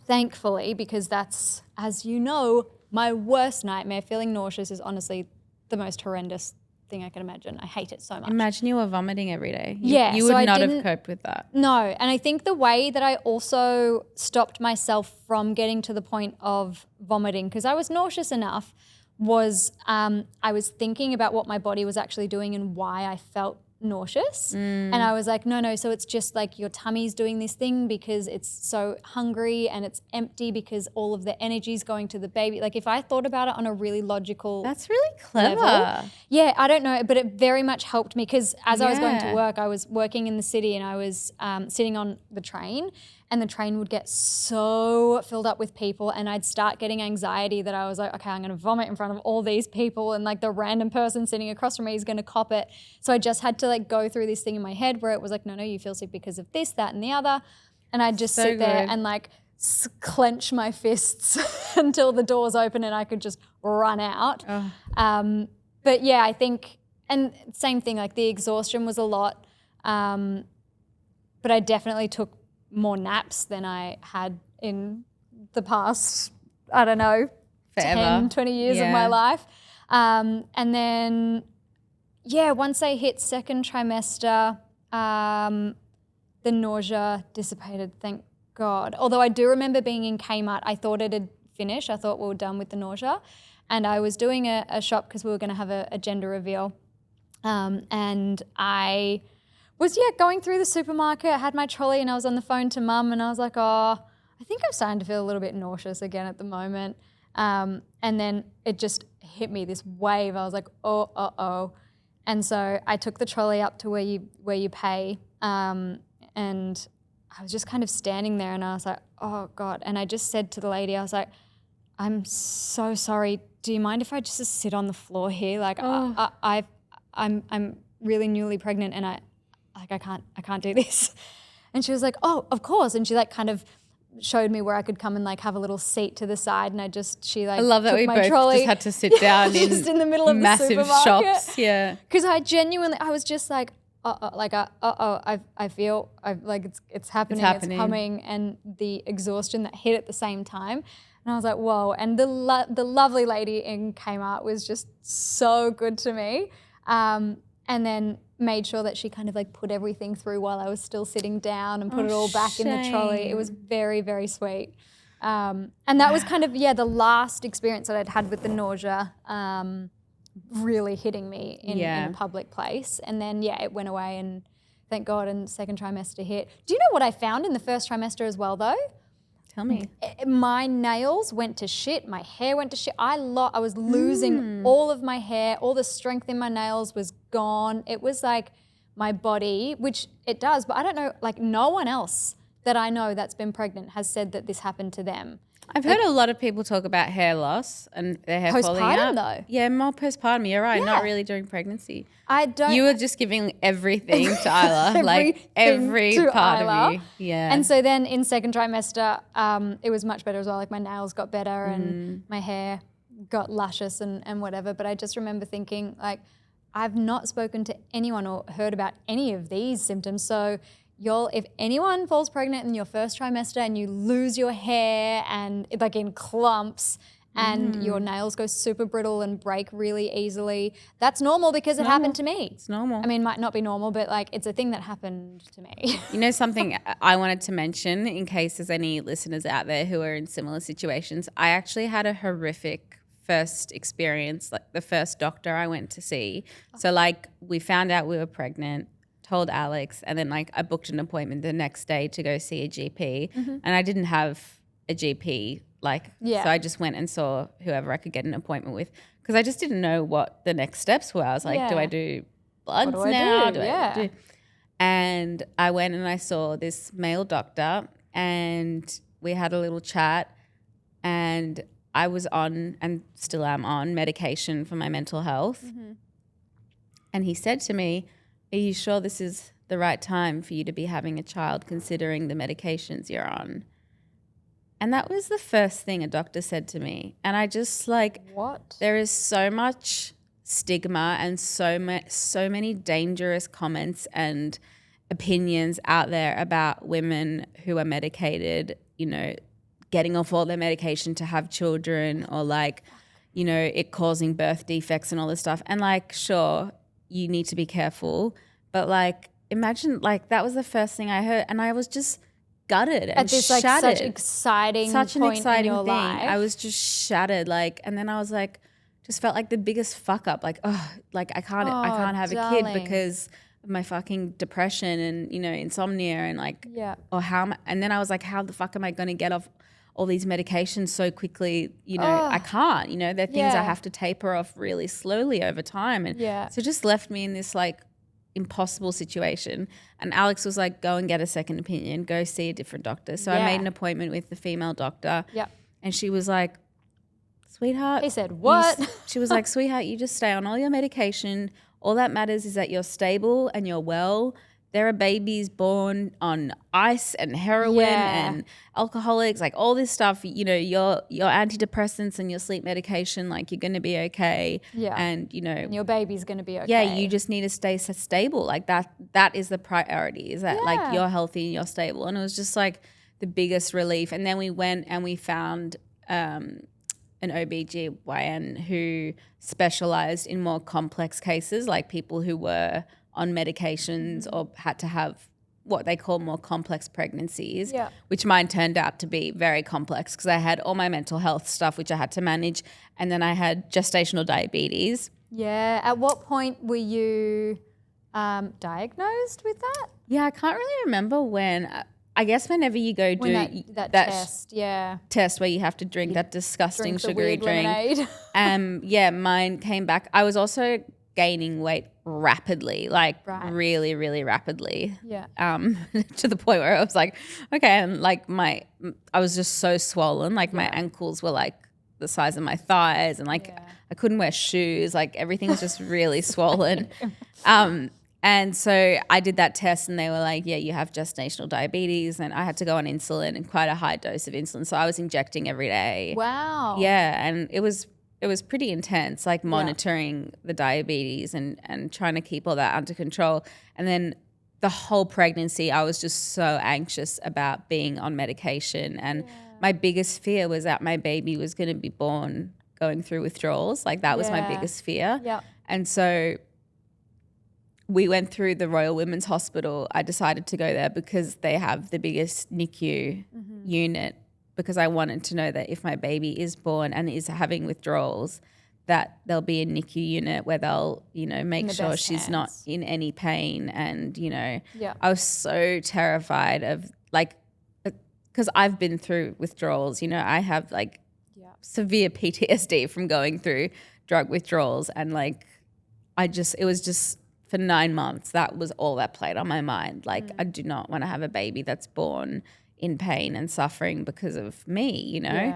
thankfully, because that's, as you know, my worst nightmare. Feeling nauseous is honestly the most horrendous thing I can imagine. I hate it so much. Imagine you were vomiting every day. You would not have coped with that. No, and I think the way that I also stopped myself from getting to the point of vomiting, because I was nauseous enough, was I was thinking about what my body was actually doing and why I felt nauseous. And I was like, no, so it's just like your tummy's doing this thing because it's so hungry and it's empty because all of the energy's going to the baby. Like if I thought about it on a really logical That's really clever. level, yeah, I don't know, but it very much helped me because as I was going to work, I was working in the city and I was sitting on the train and the train would get so filled up with people and I'd start getting anxiety that I was like, okay, I'm going to vomit in front of all these people and like the random person sitting across from me is going to cop it. So I just had to like go through this thing in my head where it was like, no, you feel sick because of this, that and the other. And I'd just sit there and like clench my fists until the doors open and I could just run out. But yeah, I think, and same thing, like the exhaustion was a lot. But I definitely took more naps than I had in the past, I don't know, Forever. 10, 20 years of my life. And then, yeah, once I hit second trimester, the nausea dissipated, thank God. Although I do remember being in Kmart, I thought it had finished. I thought we were done with the nausea. And I was doing a shop because we were going to have a gender reveal. And I was, going through the supermarket. I had my trolley and I was on the phone to Mum and I was like, oh, I think I'm starting to feel a little bit nauseous again at the moment. And then it just hit me, this wave. I was like, oh. And so I took the trolley up to where you pay. And I was just kind of standing there and I was like, oh God. And I just said to the lady, I was like, I'm so sorry. Do you mind if I just sit on the floor here? Like I'm really newly pregnant and I can't do this. And she was like, oh, of course. And she like kind of showed me where I could come and like have a little seat to the side. And I love that took we my both trolley, just had to sit down just in the middle of massive the supermarket. shops. Yeah. Because I was just like, I feel it's happening, it's coming, and the exhaustion that hit at the same time. And I was like, whoa. And the lovely lady in Kmart was just so good to me. And then made sure that she kind of like put everything through while I was still sitting down and put it all back in the trolley. It was very, very sweet. And that was kind of, the last experience that I'd had with the nausea really hitting me in a public place. And then, it went away and thank God, and second trimester hit. Do you know what I found in the first trimester as well though? Tell me. My nails went to shit. My hair went to shit. I was losing all of my hair. All the strength in my nails was gone. It was like my body, which it does, but I don't know, like no one else that I know that's been pregnant has said that this happened to them. I've heard a lot of people talk about hair loss and their hair falling out. Postpartum though. Yeah, more postpartum. You're right. Not really during pregnancy. You were just giving everything to Isla, like every part of you. Yeah. And so then in second trimester, it was much better as well. Like my nails got better and my hair got luscious and whatever. But I just remember thinking like, I've not spoken to anyone or heard about any of these symptoms. So if anyone falls pregnant in your first trimester and you lose your hair and like in clumps and your nails go super brittle and break really easily, that's normal because it happened to me. It's normal. I mean, it might not be normal, but like it's a thing that happened to me. You know something I wanted to mention in case there's any listeners out there who are in similar situations, I actually had a horrific first experience, like the first doctor I went to see. So like we found out we were pregnant, told Alex, and then like I booked an appointment the next day to go see a GP and I didn't have a GP so I just went and saw whoever I could get an appointment with because I just didn't know what the next steps were. I was like, do I do bloods now? And I went and I saw this male doctor and we had a little chat and I was on and still am on medication for my mental health. And he said to me, are you sure this is the right time for you to be having a child considering the medications you're on? And that was the first thing a doctor said to me. And I just what? There is so much stigma and so many dangerous comments and opinions out there about women who are medicated, you know, getting off all their medication to have children or like, you know, it causing birth defects and all this stuff. And like, sure, you need to be careful. But like, imagine like that was the first thing I heard and I was just gutted and at this shattered. Like such an exciting thing. Life. I was just shattered. Like, and then I was like, just felt like the biggest fuck up. Like, like I can't have a kid because of my fucking depression and, you know, insomnia and like, and then I was like, how the fuck am I going to get off all these medications so quickly? You know, I can't, you know, they're things I have to taper off really slowly over time. And so it just left me in this like impossible situation. And Alex was like, go and get a second opinion, go see a different doctor. So I made an appointment with the female doctor. And she was like, sweetheart. He said, what? She was like, sweetheart, you just stay on all your medication. All that matters is that you're stable and you're well. there are babies born on ice and heroin and alcoholics, like all this stuff, you know, your antidepressants and your sleep medication, like you're going to be okay. Yeah. And, you know. And your baby's going to be okay. Yeah, you just need to stay stable. Like that is the priority, is that like you're healthy and you're stable. And it was just like the biggest relief. And then we went and we found an OBGYN who specialized in more complex cases, like people who were on medications or had to have what they call more complex pregnancies, which mine turned out to be very complex because I had all my mental health stuff, which I had to manage, and then I had gestational diabetes. Yeah. At what point were you diagnosed with that? Yeah, I can't really remember when. I guess whenever you go do that test, test where you have to drink that disgusting sugary drink. Lemonade. Mine came back. I was also gaining weight rapidly, like really, really rapidly. Yeah. To the point where I was like, okay, and like I was just so swollen. Like my ankles were like the size of my thighs, and like I couldn't wear shoes. Like everything was just really swollen. And so I did that test and they were like, yeah, you have gestational diabetes, and I had to go on insulin, and quite a high dose of insulin. So I was injecting every day. Wow. Yeah, and it was pretty intense, like monitoring the diabetes and trying to keep all that under control. And then the whole pregnancy, I was just so anxious about being on medication. And my biggest fear was that my baby was going to be born going through withdrawals. Like that was my biggest fear. Yeah. And so we went through the Royal Women's Hospital. I decided to go there because they have the biggest NICU unit, because I wanted to know that if my baby is born and is having withdrawals, that there'll be a NICU unit where they'll, you know, make sure she's not in any pain. And, you know, I was so terrified of like, because I've been through withdrawals, you know, I have like severe PTSD from going through drug withdrawals. And like, it was just for 9 months, that was all that played on my mind. Like, I do not want to have a baby that's born in pain and suffering because of me, you know?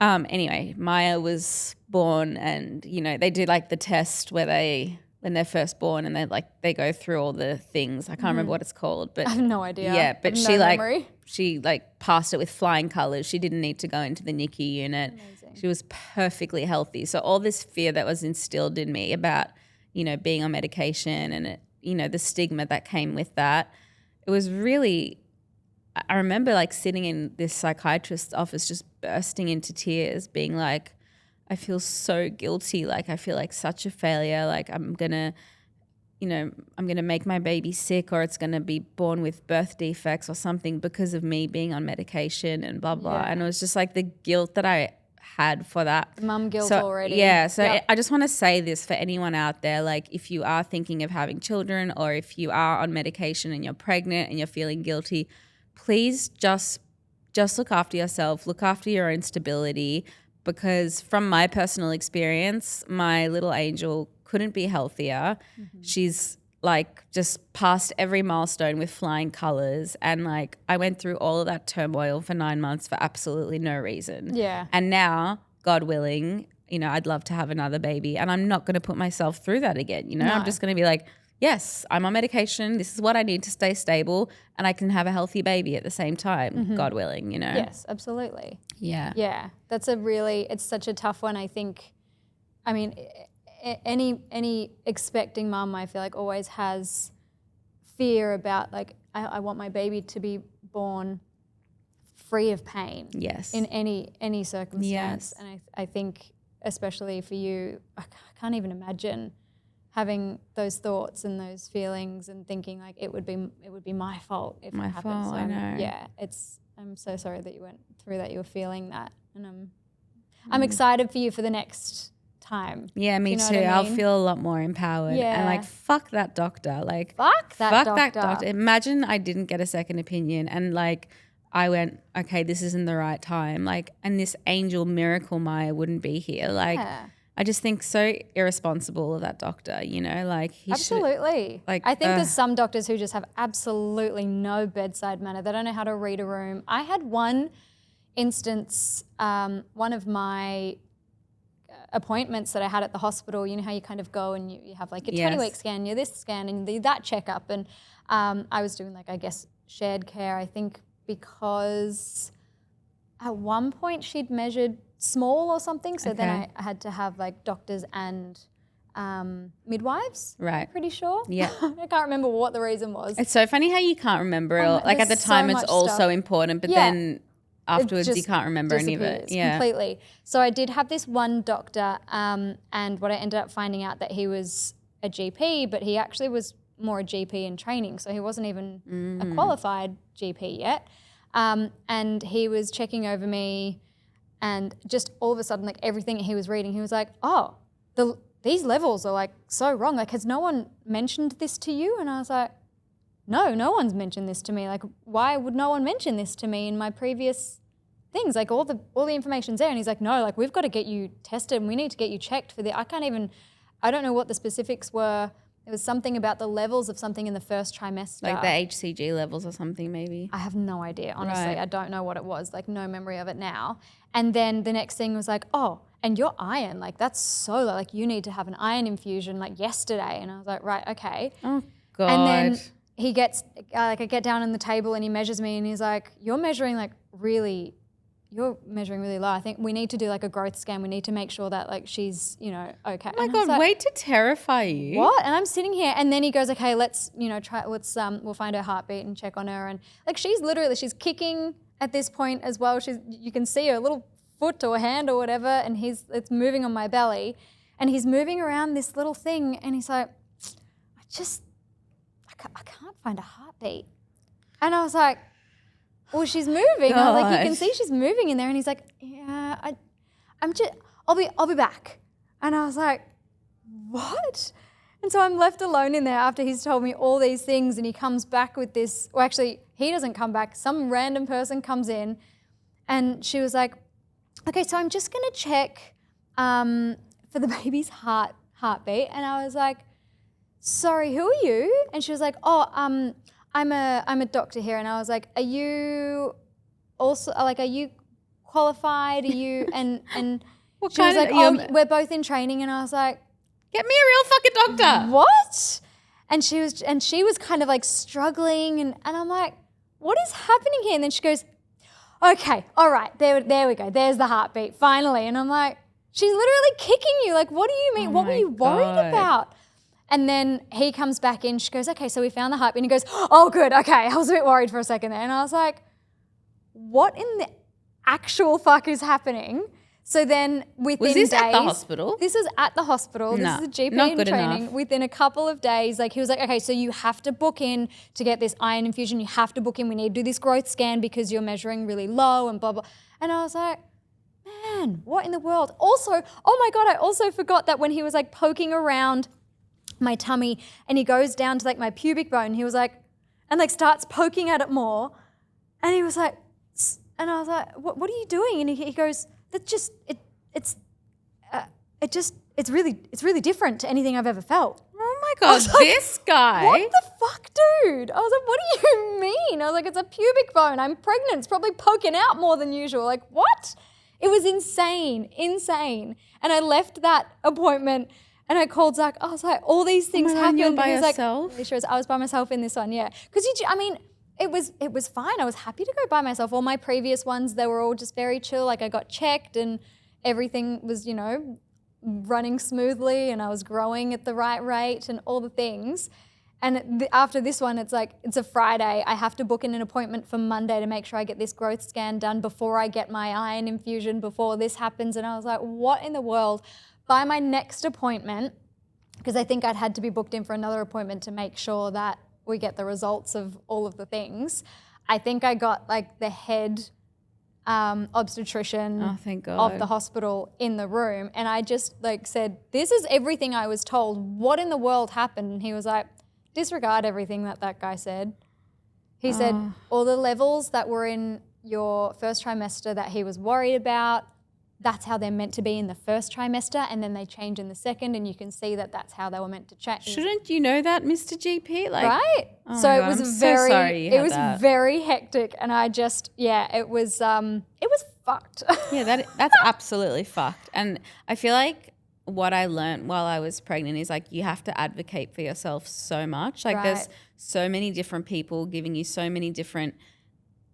Anyway, Maya was born, and, you know, they do like the test where when they're first born, and they go through all the things. I can't remember what it's called, but I have no idea. Yeah, but memory. she passed it with flying colors. She didn't need to go into the NICU unit. Amazing. She was perfectly healthy. So all this fear that was instilled in me about, you know, being on medication and, you know, the stigma that came with that, it was really, I remember like sitting in this psychiatrist's office just bursting into tears, being like, I feel so guilty. Like I feel like such a failure. Like I'm going to make my baby sick, or it's going to be born with birth defects or something because of me being on medication and blah, blah. And it was just like the guilt that I had for that. Mum guilt already. Yeah. So I just want to say this for anyone out there, like if you are thinking of having children, or if you are on medication and you're pregnant and you're feeling guilty, please just look after yourself, look after your own stability, because from my personal experience, my little angel couldn't be healthier. She's like just passed every milestone with flying colors, and like I went through all of that turmoil for 9 months for absolutely no reason. Yeah. And now, God willing, you know, I'd love to have another baby, and I'm not going to put myself through that again. You know, I'm just going to be like, yes, I'm on medication. This is what I need to stay stable, and I can have a healthy baby at the same time, God willing, you know? Yes, absolutely. Yeah. Yeah. It's such a tough one, I think. I mean, any expecting mum, I feel like, always has fear about like, I want my baby to be born free of pain. Yes. In any circumstance. Yes. And I think especially for you, I can't even imagine having those thoughts and those feelings and thinking like it would be my fault if it happened. My fault, I know. Yeah, I'm so sorry that you went through that. You were feeling that, and I'm excited for you for the next time. Yeah, me too. I'll feel a lot more empowered. Yeah. And like, fuck that doctor. Like, fuck that doctor. Imagine I didn't get a second opinion, and like I went, okay, this isn't the right time. Like, and this angel miracle Maya wouldn't be here. Like, I just think so irresponsible of that doctor, you know, like he absolutely. Like, I think there's some doctors who just have absolutely no bedside manner. They don't know how to read a room. I had one instance, one of my appointments that I had at the hospital. You know how you kind of go and you have like a 20-week scan, you this scan and that checkup. And I was doing like, I guess, shared care, I think, because at one point she'd measured small or something. So then I had to have like doctors and midwives. Right. I'm pretty sure. Yeah. I can't remember what the reason was. It's so funny how you can't remember it. Like at the time it's all so important, but then afterwards you can't remember any of it. Yeah. Completely. So I did have this one doctor and what I ended up finding out that he was a GP, but he actually was more a GP in training. So he wasn't even a qualified GP yet. And he was checking over me and just all of a sudden, like everything he was reading, he was like, oh, these levels are like so wrong. Like, has no one mentioned this to you? And I was like, no one's mentioned this to me. Like, why would no one mention this to me in my previous things? Like all the information's there. And he's like, no, like we've got to get you tested and we need to get you checked for the, I don't know what the specifics were. It was something about the levels of something in the first trimester. Like the HCG levels or something maybe. I have no idea, honestly. Right. I don't know what it was, like no memory of it now. And then the next thing was like, oh, and your iron, like that's so low. Like you need to have an iron infusion like yesterday. And I was like, right, okay. Oh, God. And then he gets, I get down on the table and he measures me and he's like, you're measuring really low. I think we need to do like a growth scan. We need to make sure that like she's, okay. Oh my God, like, way to terrify you. What? And I'm sitting here and then he goes, okay, let's, we'll find her heartbeat and check on her. And like she's kicking at this point as well. You can see her little foot or hand or whatever and it's moving on my belly and he's moving around this little thing and he's like, I can't find a heartbeat. And I was like, well, she's moving. I was like, you can see she's moving in there. And he's like, yeah, I'll be back. And I was like, what? And so I'm left alone in there after he's told me all these things and he comes back with this, well, actually, he doesn't come back. Some random person comes in and she was like, okay, so I'm just going to check for the baby's heartbeat. And I was like, sorry, who are you? And she was like, oh, I'm a doctor here. And I was like, are you also, like, are you qualified? Are you, and she was like, oh, we're both in training. And I was like, get me a real fucking doctor. What? And she was kind of like struggling and I'm like, what is happening here? And then she goes, okay, all right, there we go. There's the heartbeat, finally. And I'm like, she's literally kicking you. Like, what do you mean? What were you worried about? And then he comes back in. She goes, okay, so we found the heartbeat. And he goes, oh, good, okay. I was a bit worried for a second there. And I was like, what in the actual fuck is happening? So then within days. Was this at the hospital? This was at the hospital. This is a GP in training. Enough. Within a couple of days, like he was like, okay, so you have to book in to get this iron infusion. You have to book in. We need to do this growth scan because you're measuring really low and blah, blah. And I was like, man, what in the world? Also, oh my God, I also forgot that when he was like poking around my tummy and he goes down to like my pubic bone, he was like, and like starts poking at it more. And he was like, and I was like, what are you doing? And he goes, that's just, it's really different to anything I've ever felt. Oh my God, this guy. What the fuck, dude? I was like, what do you mean? I was like, it's a pubic bone. I'm pregnant. It's probably poking out more than usual. Like, what? It was insane. And I left that appointment and I called Zach. I was like, all these things happened. You were by yourself? Like, I was by myself in this one, yeah. Because it was fine. I was happy to go by myself. All my previous ones, they were all just very chill. Like I got checked and everything was, running smoothly and I was growing at the right rate and all the things. And after this one, it's like, it's a Friday. I have to book in an appointment for Monday to make sure I get this growth scan done before I get my iron infusion, before this happens. And I was like, what in the world? By my next appointment, because I think I'd had to be booked in for another appointment to make sure that we get the results of all of the things. I think I got like the head obstetrician of the hospital in the room. And I just like said, this is everything I was told. What in the world happened? And he was like, disregard everything that guy said. He said all the levels that were in your first trimester that he was worried about, that's how they're meant to be in the first trimester, and then they change in the second, and you can see that that's how they were meant to change. Shouldn't you know that, Mr. GP? Like, right? Oh so it was very hectic, and I just, it was fucked. Yeah, that's absolutely fucked. And I feel like what I learned while I was pregnant is like you have to advocate for yourself so much. Like there's so many different people giving you so many different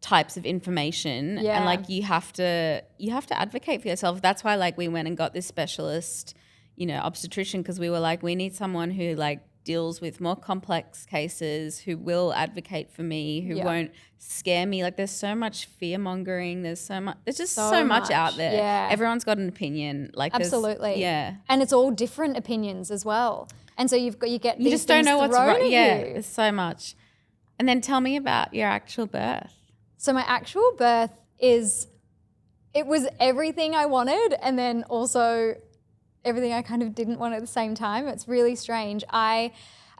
types of information and like you have to advocate for yourself. That's why like we went and got this specialist, you know, obstetrician, because we were like, we need someone who like deals with more complex cases, who will advocate for me, who won't scare me. Like there's so much fear mongering. There's just so much out there. Yeah. Everyone's got an opinion. Like absolutely. Yeah. And it's all different opinions as well. And so you get these just don't know what's right. Yeah. you. There's so much. And then tell me about your actual birth. So my actual birth it was everything I wanted and then also everything I kind of didn't want at the same time. It's really strange. I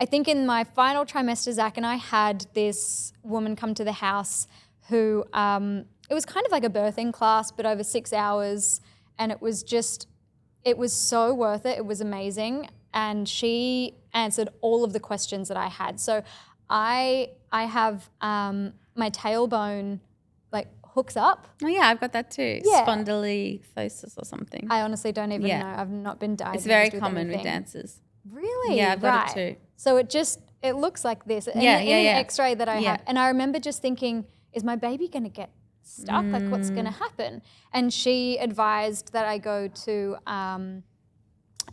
think in my final trimester, Zach and I had this woman come to the house who, it was kind of like a birthing class, but over 6 hours. And it was so worth it. It was amazing. And she answered all of the questions that I had. So I have my tailbone like hooks up. Oh yeah, I've got that too. Yeah. Spondylolisthesis or something. I honestly don't even know. I've not been diagnosed. It's very with common anything. with dancers. Really? Yeah, I've got it too. So it looks like this. In an X-ray that I have. And I remember just thinking, is my baby going to get stuck? Like what's going to happen? And she advised that I go to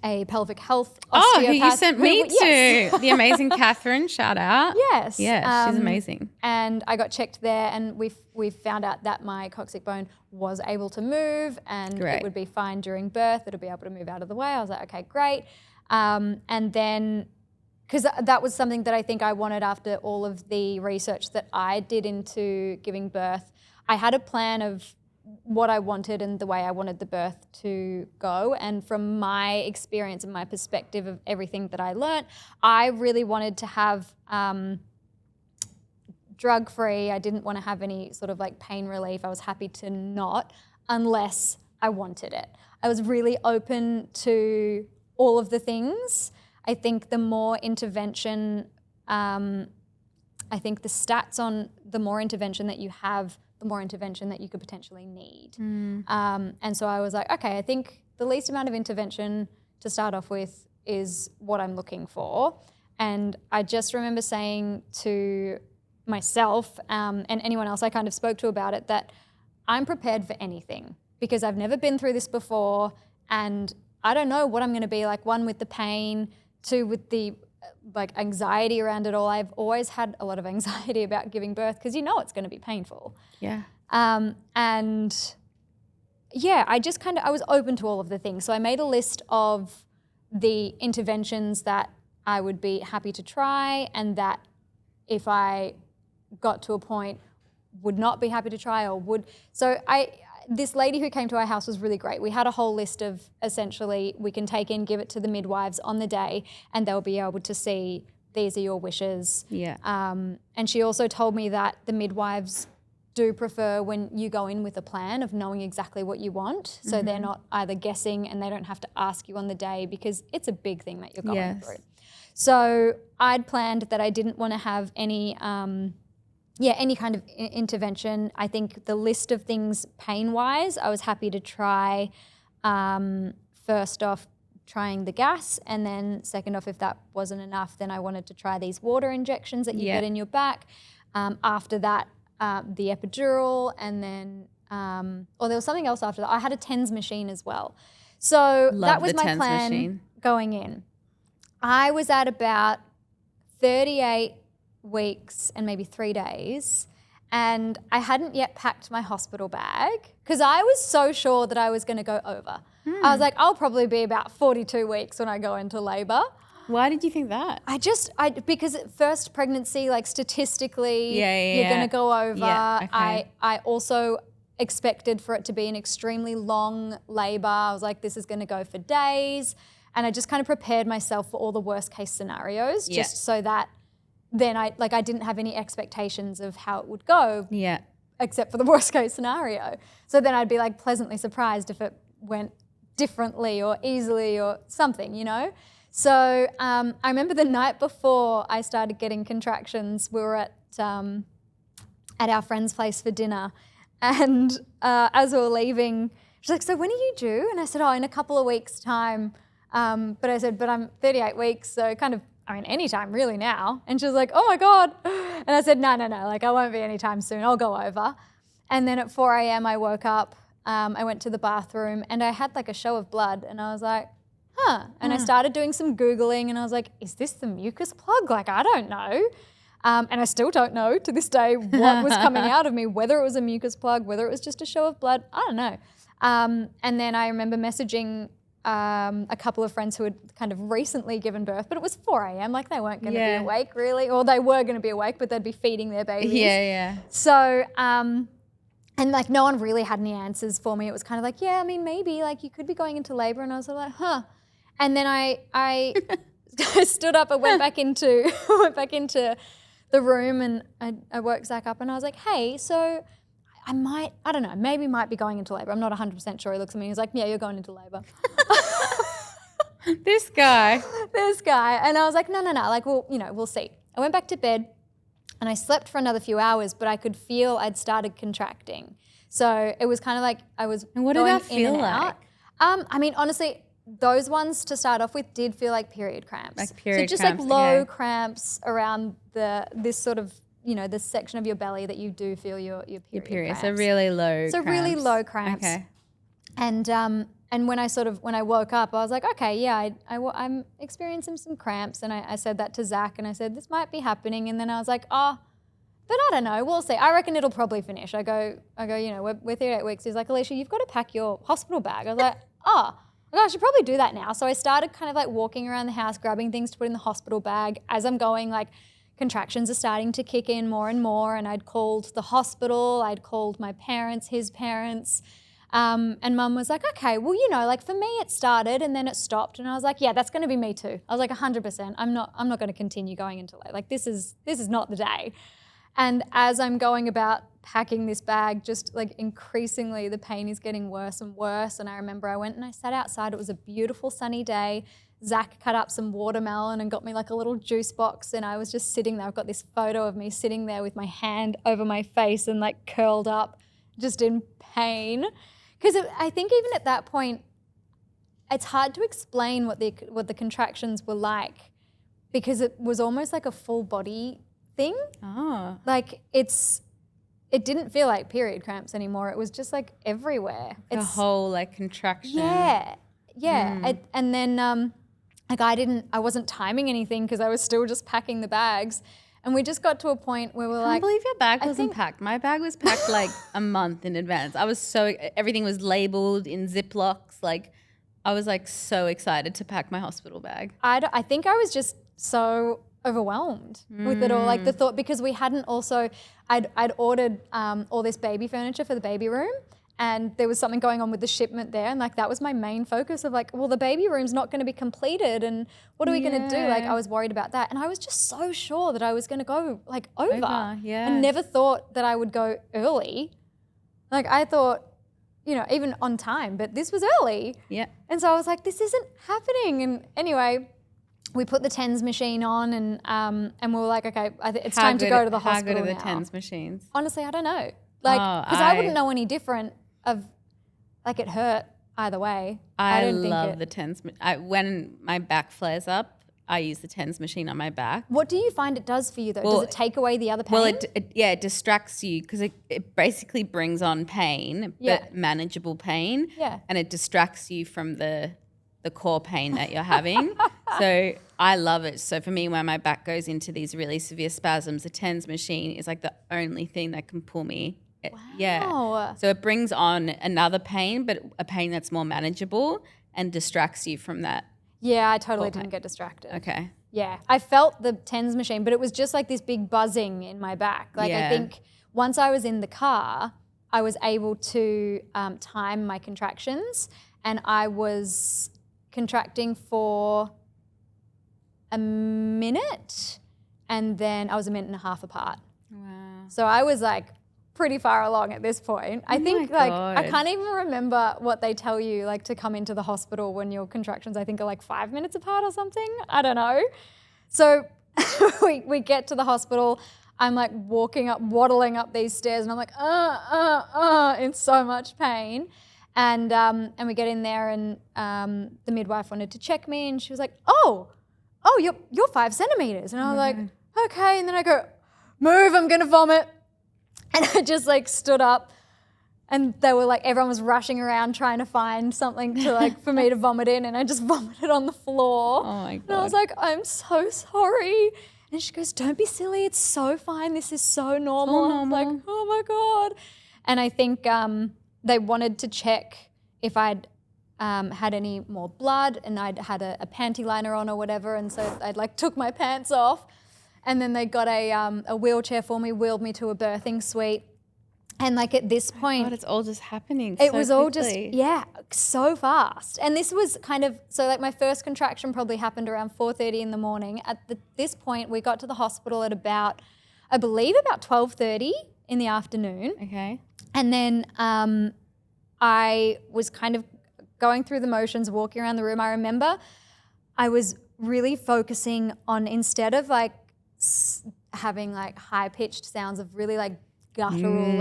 a pelvic health osteopath. Oh, who you sent me to. Yes. The amazing Catherine, shout out. Yes. Yeah, she's amazing. And I got checked there and we found out that my coccyx bone was able to move and it would be fine during birth. It'll be able to move out of the way. I was like, okay, great. And then, because that was something that I think I wanted after all of the research that I did into giving birth. I had a plan of what I wanted and the way I wanted the birth to go. And from my experience and my perspective of everything that I learnt, I really wanted to have drug-free. I didn't want to have any sort of like pain relief. I was happy to not unless I wanted it. I was really open to all of the things. I think the more intervention, I think the stats on the more intervention that you have, the more intervention that you could potentially need. And so I was like, okay, I think the least amount of intervention to start off with is what I'm looking for. And I just remember saying to myself and anyone else I kind of spoke to about it that I'm prepared for anything because I've never been through this before and I don't know what I'm going to be like, one with the pain, two with the like anxiety around it all. I've always had a lot of anxiety about giving birth because you know it's going to be painful. Yeah. And yeah, I was open to all of the things. So I made a list of the interventions that I would be happy to try and that if I got to a point would not be happy to try or would. So this lady who came to our house was really great. We had a whole list of essentially we can take in, give it to the midwives on the day and they'll be able to see these are your wishes. Yeah. And she also told me that the midwives do prefer when you go in with a plan of knowing exactly what you want. So they're not either guessing and they don't have to ask you on the day because it's a big thing that you're going through. So I'd planned that I didn't want to have any kind of intervention. I think the list of things pain-wise, I was happy to try first off trying the gas and then second off if that wasn't enough then I wanted to try these water injections that you get in your back. After that, the epidural and then, there was something else after that. I had a TENS machine as well. So that was my plan going in. I was at about 38 weeks and maybe 3 days and I hadn't yet packed my hospital bag because I was so sure that I was going to go over. I was like, I'll probably be about 42 weeks when I go into labour. Why did you think that? Because at first pregnancy, like statistically, you're going to go over. Yeah, okay. I also expected for it to be an extremely long labour. I was like, this is going to go for days. And I just kind of prepared myself for all the worst case scenarios just so that then I didn't have any expectations of how it would go except for the worst case scenario. So then I'd be like pleasantly surprised if it went differently or easily or something, you know? So I remember the night before I started getting contractions, we were at our friend's place for dinner And as we were leaving, she's like, so when are you due? And I said, oh, in a couple of weeks' time. But I said, but I'm 38 weeks, so kind of, I mean, anytime really now. And she was like, oh my God. And I said, no, like I won't be anytime soon. I'll go over. And then at 4 a.m. I woke up, I went to the bathroom and I had like a show of blood and I was like, huh. And I started doing some Googling and I was like, is this the mucus plug? Like, I don't know. And I still don't know to this day what was coming out of me, whether it was a mucus plug, whether it was just a show of blood. I don't know. And then I remember messaging a couple of friends who had kind of recently given birth, but it was 4 a.m. Like they weren't going to be awake really, or they were going to be awake, but they'd be feeding their babies. Yeah. So, and like no one really had any answers for me. It was kind of like, yeah, I mean, maybe like you could be going into labor. And I was like, huh. And then I stood up and went back into the room and I woke Zach up and I was like, hey, so I don't know, maybe might be going into labor. I'm not 100% sure. He looks at me and he's like, yeah, you're going into labor. This guy. And I was like, no, like, well, we'll see. I went back to bed and I slept for another few hours, but I could feel I'd started contracting. So it was kind of like I was and what did that feel like? I mean, honestly, those ones to start off with did feel like period cramps. Like period so just cramps, like low cramps around this sort of, this section of your belly that you do feel your period cramps. So really low So cramps. really low cramps. Okay. And when I woke up, I was like, okay, yeah, I'm experiencing some cramps. And I said that to Zach and I said, this might be happening. And then I was like, oh, but I don't know, we'll see. I reckon it'll probably finish. I go, we're 38 weeks. He's like, Alicia, you've got to pack your hospital bag. I was like, oh, I should probably do that now. So I started kind of like walking around the house, grabbing things to put in the hospital bag. As I'm going, like contractions are starting to kick in more and more. And I'd called the hospital, I'd called my parents, his parents. And Mum was like, okay, well, like for me it started and then it stopped. And I was like, yeah, that's going to be me too. I was like 100%. I'm not going to continue going into labor. Like this is not the day. And as I'm going about packing this bag, just like increasingly the pain is getting worse and worse. And I remember I went and I sat outside. It was a beautiful sunny day. Zach cut up some watermelon and got me like a little juice box. And I was just sitting there. I've got this photo of me sitting there with my hand over my face and like curled up just in pain. Because I think even at that point, it's hard to explain what the contractions were like because it was almost like a full body thing. Oh. Like it didn't feel like period cramps anymore. It was just like everywhere. The whole like contraction. Yeah. And then I wasn't timing anything because I was still just packing the bags. And we just got to a point where we're like, I can't believe your bag wasn't packed. My bag was packed like a month in advance. Everything was labeled in Ziplocs. Like I was like so excited to pack my hospital bag. I think I was just so overwhelmed with it all. Like the thought, because we hadn't also, I'd ordered all this baby furniture for the baby room. And there was something going on with the shipment there. And like, that was my main focus of like, well, the baby room's not going to be completed. And what are we going to do? Like, I was worried about that. And I was just so sure that I was going to go like over. Yeah. I never thought that I would go early. Like I thought, even on time, but this was early. Yeah. And so I was like, this isn't happening. And anyway, we put the TENS machine on and we were like, okay, it's time to go to the hospital now. How good are the now. TENS machines? Honestly, I don't know. Like, because I wouldn't know any different of, like it hurt either way. I love the TENS. When my back flares up, I use the TENS machine on my back. What do you find it does for you though? Does it take away the other pain? Well, it distracts you because it basically brings on pain, but manageable pain. Yeah. And it distracts you from the core pain that you're having. So I love it. So for me, when my back goes into these really severe spasms, the TENS machine is like the only thing that can pull me. Wow. Yeah. So it brings on another pain, but a pain that's more manageable and distracts you from that. Yeah, I totally didn't get distracted. Okay. Yeah, I felt the TENS machine, but it was just like this big buzzing in my back. Like I think once I was in the car, I was able to time my contractions and I was contracting for a minute and then I was a minute and a half apart. Wow. So I was like pretty far along at this point. I think like I can't even remember what they tell you like to come into the hospital when your contractions I think are like 5 minutes apart or something. I don't know. So we get to the hospital. I'm like waddling up these stairs, and I'm like, in so much pain. And we get in there, and the midwife wanted to check me, and she was like, oh, you're 5 centimeters. And I was like, okay. And then I go, move, I'm gonna vomit. And I just like stood up, and they were like, everyone was rushing around trying to find something to like for me to vomit in, and I just vomited on the floor. Oh my God. And I was like, I'm so sorry. And she goes, don't be silly, it's so fine, this is so normal. I was like, oh my God. And I think they wanted to check if I'd had any more blood, and I'd had a panty liner on or whatever, and so I'd like took my pants off, and then they got a wheelchair for me, wheeled me to a birthing suite, and like at this point, God, it's all just happening. It was all just so fast. And this was kind of so like my first contraction probably happened around 4:30 in the morning. At this point, we got to the hospital at about 12:30 in the afternoon. Okay. And then I was kind of going through the motions, walking around the room. I remember I was really focusing on, instead of like having like high-pitched sounds of really like guttural,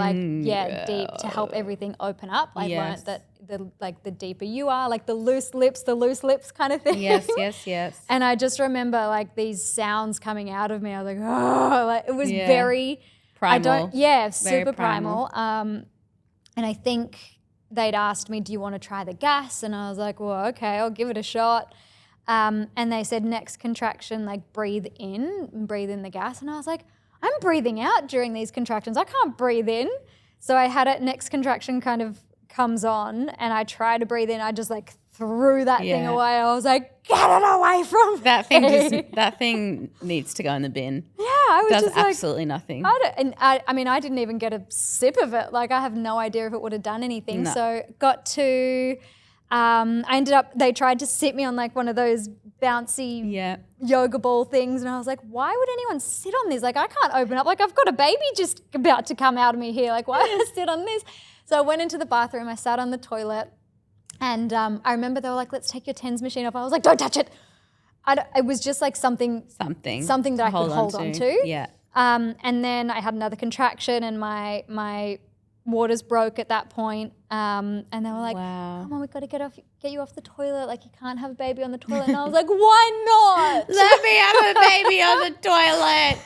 deep to help everything open up. I learned that the deeper you are, like the loose lips kind of thing. Yes. And I just remember like these sounds coming out of me. I was like, oh, like it was very primal. Super primal. And I think they'd asked me, do you want to try the gas? And I was like, well, okay, I'll give it a shot. And they said next contraction, like breathe in the gas. And I was like, I'm breathing out during these contractions. I can't breathe in. So I had it, next contraction kind of comes on, and I try to breathe in. I just like threw that thing away. I was like, get it away from that me. That thing needs to go in the bin. Yeah, I was does just absolutely nothing. I mean, I didn't even get a sip of it. Like I have no idea if it would have done anything. No. So got to, they tried to sit me on like one of those bouncy yoga ball things, and I was like, why would anyone sit on this? Like I can't open up, like I've got a baby just about to come out of me here, like why would I sit on this? So I went into the bathroom, I sat on the toilet, and I remember they were like, let's take your TENS machine off. I was like, don't touch it. It was just like something that I could hold on to. Yeah. And then I had another contraction, and my waters broke at that point. And they were like, come on, we've got to get you off the toilet. Like you can't have a baby on the toilet. And I was like, why not? Let me have a baby on the toilet.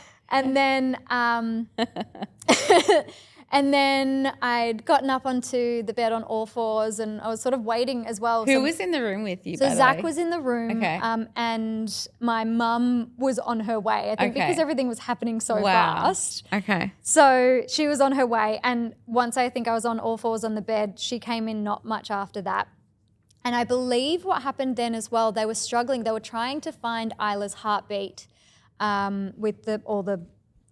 And then I'd gotten up onto the bed on all fours, and I was sort of waiting as well. Who was in the room with you? So Zach was in the room, and my mum was on her way. I think because everything was happening so fast. Okay. So she was on her way, and once I think I was on all fours on the bed, she came in not much after that. And I believe what happened then as well, they were struggling. They were trying to find Isla's heartbeat with all the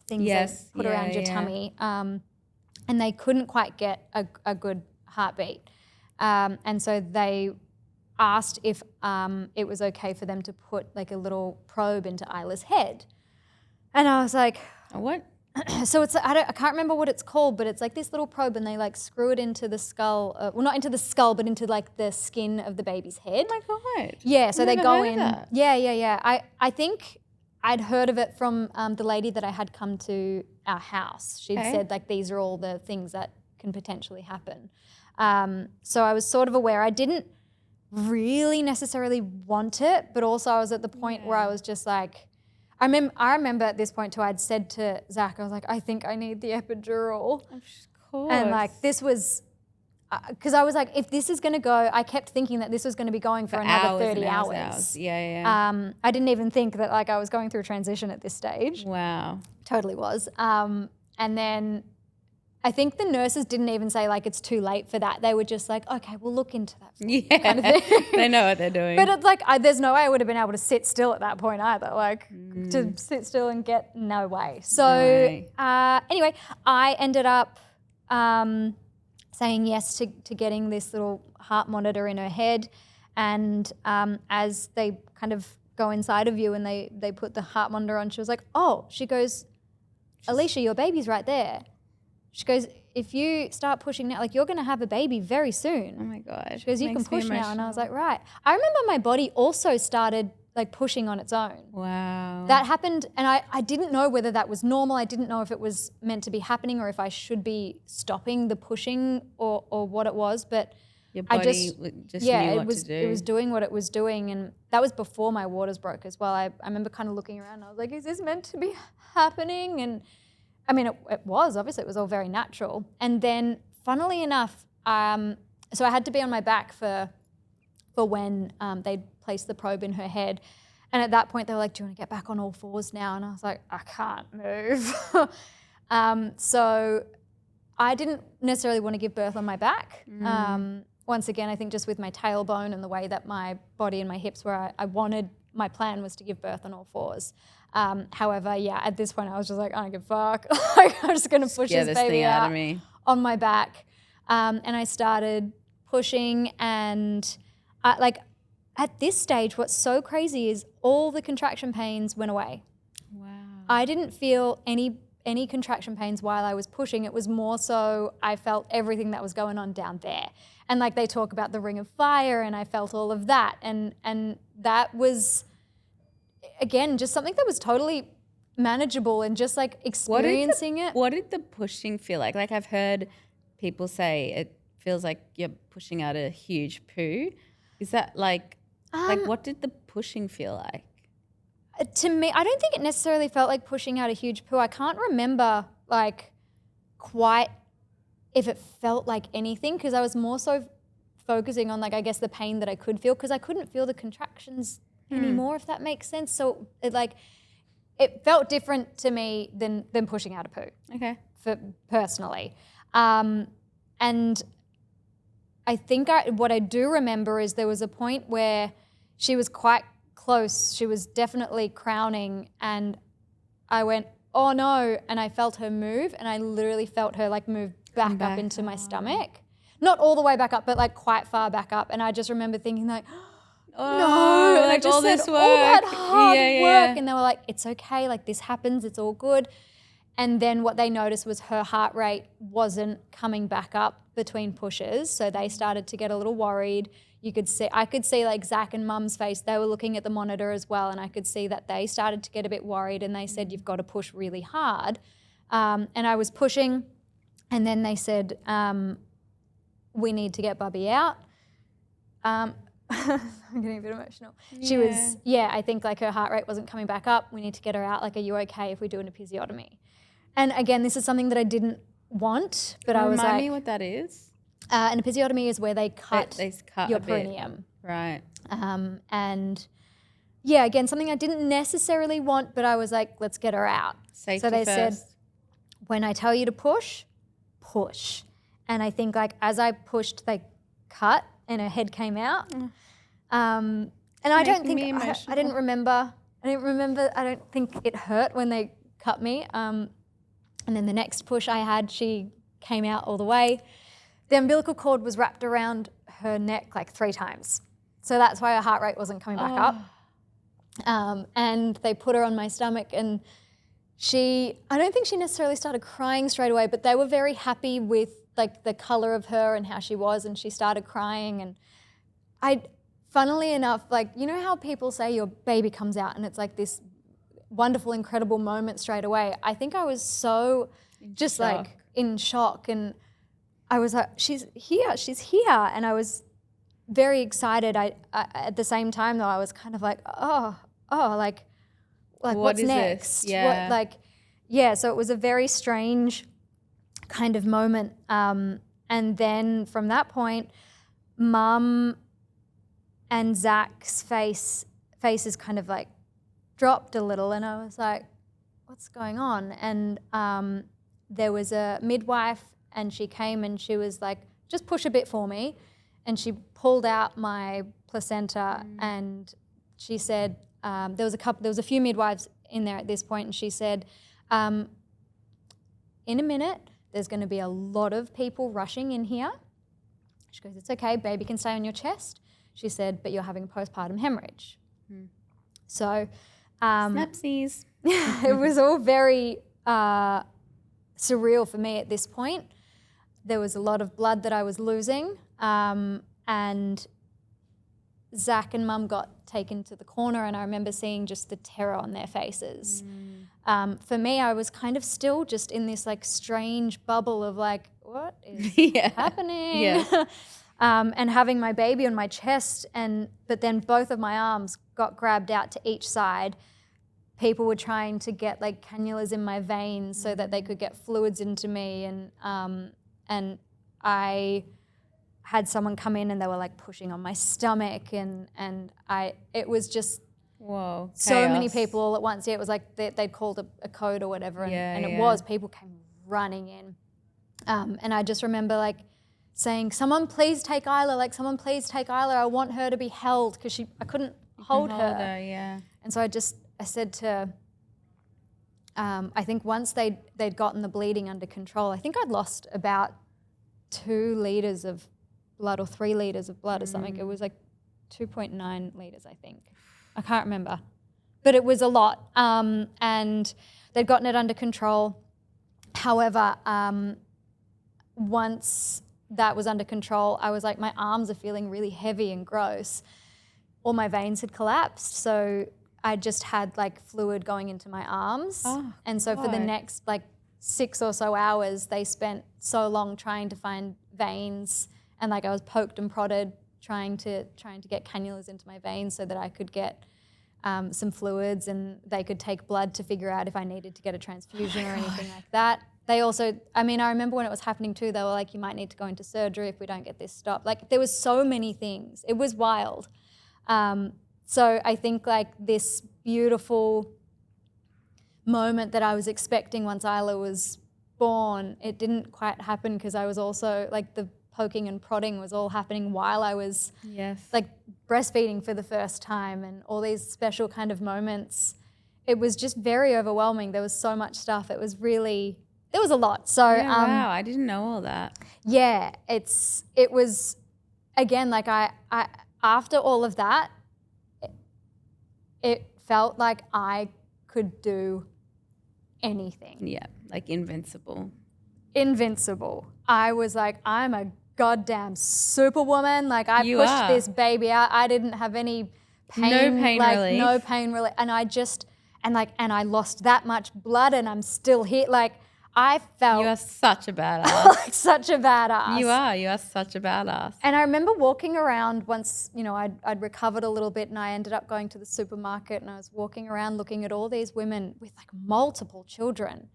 things they put around your tummy. And they couldn't quite get a good heartbeat. And so they asked if it was okay for them to put like a little probe into Isla's head. And I was like, what? So it's, I can't remember what it's called, but it's like this little probe, and they like screw it into the skull, well not into the skull, but into like the skin of the baby's head. Oh my God. Yeah, so they go in. That. Yeah. I think I'd heard of it from the lady that I had come to our house. She'd said like these are all the things that can potentially happen. So I was sort of aware. I didn't really necessarily want it, but also I was at the point where I was just like, I remember at this point too, I'd said to Zach, I was like, I think I need the epidural. Of course. And like this was, because I was like, if this is going to go, I kept thinking that this was going to be going for another 30 hours. Yeah. I didn't even think that like I was going through a transition at this stage. Wow. Totally was. And then I think the nurses didn't even say like it's too late for that. They were just like, okay, we'll look into that. Yeah, kind of thing. They know what they're doing. But it's like, there's no way I would have been able to sit still at that point either. Like to sit still and get, no way. So anyway, I ended up saying yes to getting this little heart monitor in her head. And as they kind of go inside of you and they put the heart monitor on, she was like, she goes, Alicia, your baby's right there. She goes, if you start pushing now, like you're going to have a baby very soon. Oh my gosh. She goes, you can push now. And I was like, right. I remember my body also started like pushing on its own. Wow. That happened, and I didn't know whether that was normal. I didn't know if it was meant to be happening or if I should be stopping the pushing or what it was. But Your I body just knew what to do. it was doing what it was doing, and that was before my waters broke as well. I remember kind of looking around and I was like, is this meant to be happening? And I mean, it was, obviously it was all very natural. And then funnily enough, so I had to be on my back for when they'd placed the probe in her head. And at that point they were like, do you want to get back on all fours now? And I was like, I can't move. So I didn't necessarily want to give birth on my back. Once again, I think just with my tailbone and the way that my body and my hips were, my plan was to give birth on all fours. However, yeah, at this point I was just like, I don't give a fuck. Like, I'm just going to push this baby out of me on my back. And I started pushing, and at this stage, what's so crazy is all the contraction pains went away. Wow. I didn't feel any contraction pains while I was pushing. It was more so I felt everything that was going on down there. And like they talk about the ring of fire, and I felt all of that. And that was, again, just something that was totally manageable, and just like experiencing it. What did the pushing feel like? Like, I've heard people say it feels like you're pushing out a huge poo. Is that like what did the pushing feel like? To me, I don't think it necessarily felt like pushing out a huge poo. I can't remember like quite if it felt like anything, because I was more so focusing on like, I guess, the pain that I could feel, because I couldn't feel the contractions anymore, if that makes sense. So it felt different to me than pushing out a poo. Okay. Personally. And I think what I do remember is there was a point where she was quite close. She was definitely crowning, and I went, oh no, and I felt her move, and I literally felt her like move back up into my stomach. Not all the way back up, but like quite far back up. And I just remember thinking like, no, and I just all said this all that work. hard Yeah. work. And they were like, it's okay, like this happens, it's all good. And then what they noticed was her heart rate wasn't coming back up between pushes. So they started to get a little worried. I could see like Zach and Mum's face. They were looking at the monitor as well, and I could see that they started to get a bit worried, and they said, you've got to push really hard. And I was pushing, and then they said, we need to get Bubby out. I'm getting a bit emotional. She was, I think like her heart rate wasn't coming back up. We need to get her out. Like, are you okay if we do an episiotomy? And again, this is something that I didn't want, but I was like... Remind me what that is. An episiotomy is where they cut your a bit. perineum. Right. And yeah, again, something I didn't necessarily want, but I was like, let's get her out. Safety so they first. said, when I tell you to push, push. And I think like as I pushed, they cut and her head came out. And I don't think, I didn't remember, I don't think it hurt when they cut me. And then the next push I had, she came out all the way. The umbilical cord was wrapped around her neck like 3 times. So that's why her heart rate wasn't coming back up. And they put her on my stomach, and I don't think she necessarily started crying straight away, but they were very happy with like the color of her and how she was, and she started crying. And funnily enough, like, you know how people say your baby comes out and it's like this wonderful, incredible moment straight away? I think I was so like in shock, and I was like, she's here. And I was very excited. I at the same time though, I was kind of like, oh, like what's next? This? Yeah. So it was a very strange kind of moment. And then from that point, Mum and Zach's faces kind of like dropped a little, and I was like, what's going on? And there was a midwife, and she came and she was like, just push a bit for me. And she pulled out my placenta, and she said, there was a few midwives in there at this point, and she said, in a minute, there's going to be a lot of people rushing in here. She goes, it's okay, baby can stay on your chest. She said, but you're having a postpartum hemorrhage. So snapsies. it was all very surreal for me at this point. There was a lot of blood that I was losing, and Zach and Mum got taken to the corner, and I remember seeing just the terror on their faces. For me, I was kind of still just in this like strange bubble of like, what is happening? Yeah. And having my baby on my chest, but then both of my arms got grabbed out to each side. People were trying to get like cannulas in my veins so that they could get fluids into me, and I had someone come in and they were like pushing on my stomach, and it was just Whoa, so many people all at once. Yeah, it was like they'd called a code or whatever, and it was people came running in, and I just remember like saying, "Someone please take Isla! Like someone please take Isla! I want her to be held," because I couldn't hold her. Yeah. And so I said to, I think once they'd gotten the bleeding under control, I think I'd lost about 2 liters of blood or 3 liters of blood or something. It was like 2.9 liters, I think. I can't remember. But it was a lot. And they'd gotten it under control. However, once that was under control, I was like, my arms are feeling really heavy and gross. All my veins had collapsed. So I just had like fluid going into my arms. Oh, and so for the next like 6 or so hours, they spent so long trying to find veins, and like I was poked and prodded trying to get cannulas into my veins so that I could get some fluids, and they could take blood to figure out if I needed to get a transfusion or anything like that. They also, I remember when it was happening too, they were like, you might need to go into surgery if we don't get this stopped. Like there was so many things. It was wild. So I think like this beautiful moment that I was expecting once Isla was born, it didn't quite happen because I was also like the poking and prodding was all happening while I was like breastfeeding for the first time, and all these special kind of moments. It was just very overwhelming. There was so much stuff. There was a lot. So wow, I didn't know all that. Yeah, it was again like I after all of that, it felt like I could do anything. Yeah, like invincible. I was like, I'm a goddamn superwoman. Like I pushed this baby out. I didn't have any pain. No pain relief. And I lost that much blood, and I'm still here. Like I felt. You are such a badass. Like such a badass. You are such a badass. And I remember walking around once, I'd recovered a little bit, and I ended up going to the supermarket, and I was walking around looking at all these women with like multiple children.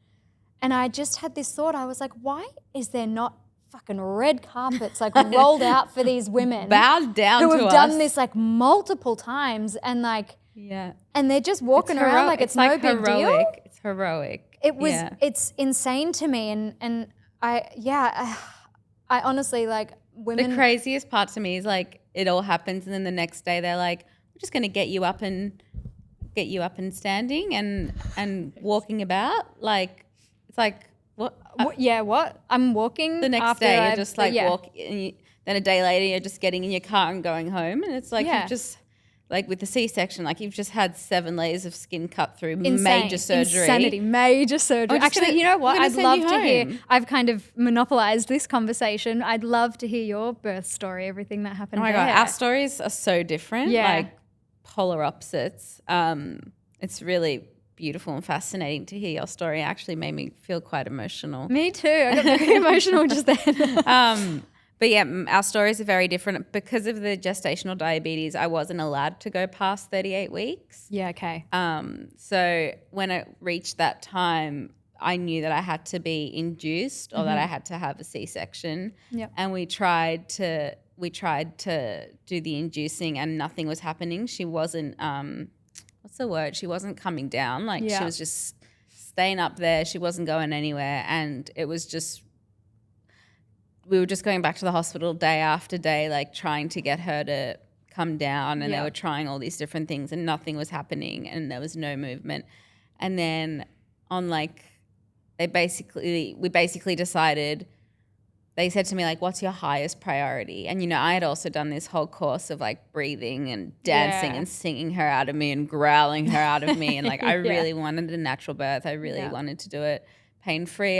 And I just had this thought, I was like, why is there not fucking red carpets like rolled out for these women bowed down who to have done this like multiple times, and like and they're just walking around like it's no big deal. It's heroic. It was it's insane to me, and I honestly like women. The craziest part to me is like it all happens, and then the next day they're like, we're just gonna get you up and standing and walking about. Like it's like what? What? I'm walking. The next day you're just like walk, and then a day later you're just getting in your car and going home, and it's like you've just like with the C-section, like you've just had 7 layers of skin cut through. Major surgery. Insanity, major surgery. Actually, you know what? I'd love to hear. I've kind of monopolized this conversation. I'd love to hear your birth story, everything that happened. Oh my God, our stories are so different. Yeah. Like polar opposites. It's really beautiful and fascinating to hear your story. It actually made me feel quite emotional. Me too. I got very emotional just then. But yeah, our stories are very different. Because of the gestational diabetes, I wasn't allowed to go past 38 weeks. Yeah, okay. So when it reached that time, I knew that I had to be induced or that I had to have a C-section. Yep. And we tried to do the inducing, and nothing was happening. She wasn't what's the word? She wasn't coming down. Like she was just staying up there. She wasn't going anywhere, and it was just we were just going back to the hospital day after day, like trying to get her to come down, and they were trying all these different things, and nothing was happening, and there was no movement. And then on like we basically decided, they said to me like, what's your highest priority? And I had also done this whole course of like breathing and dancing and singing her out of me and growling her out of me, and like I really wanted a natural birth. I really wanted to do it pain-free.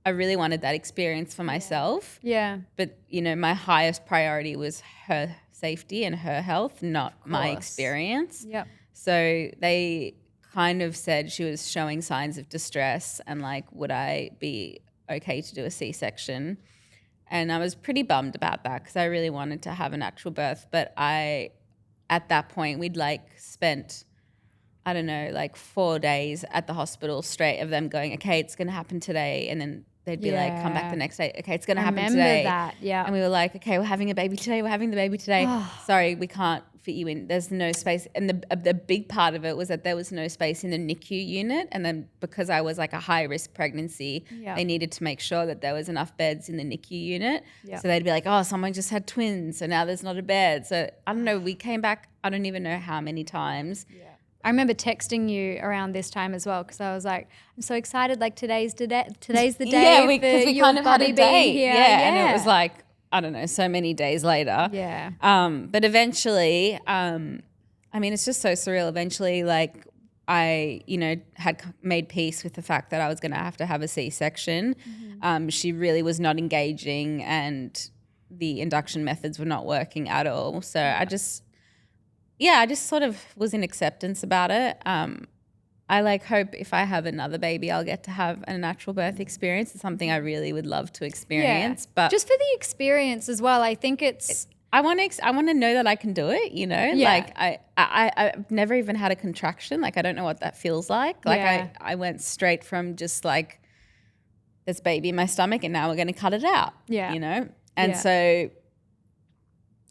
I really wanted that experience for myself. Yeah. But, my highest priority was her safety and her health, not my experience. Yep. So they kind of said she was showing signs of distress and like, would I be okay to do a C-section? And I was pretty bummed about that because I really wanted to have a natural birth. But at that point, we'd like spent, I don't know, like 4 days at the hospital straight of them going, okay, it's going to happen today. And then they'd be like, come back the next day. Okay, it's going to happen today. Remember that, yeah. And we were like, okay, we're having a baby today. We're having the baby today. Sorry, we can't fit you in. There's no space. And the big part of it was that there was no space in the NICU unit. And then because I was like a high risk pregnancy, they needed to make sure that there was enough beds in the NICU unit. So they'd be like, oh, someone just had twins, so now there's not a bed. So I don't know, we came back, I don't even know how many times. I remember texting you around this time as well because I was like, I'm so excited. Like today's the day Yeah, because we your kind of had body a being date. here. And it was like, I don't know, so many days later. But eventually, I mean, it's just so surreal. Eventually, like I, had made peace with the fact that I was going to have a C-section. She really was not engaging and the induction methods were not working at all. So I just sort of was in acceptance about it. I like hope if I have another baby, I'll get to have a natural birth experience. It's something I really would love to experience. But just for the experience as well, I think I want to know that I can do it. Like I've never even had a contraction. Like I don't know what that feels like. Like I went straight from just like this baby in my stomach, and now we're going to cut it out. And so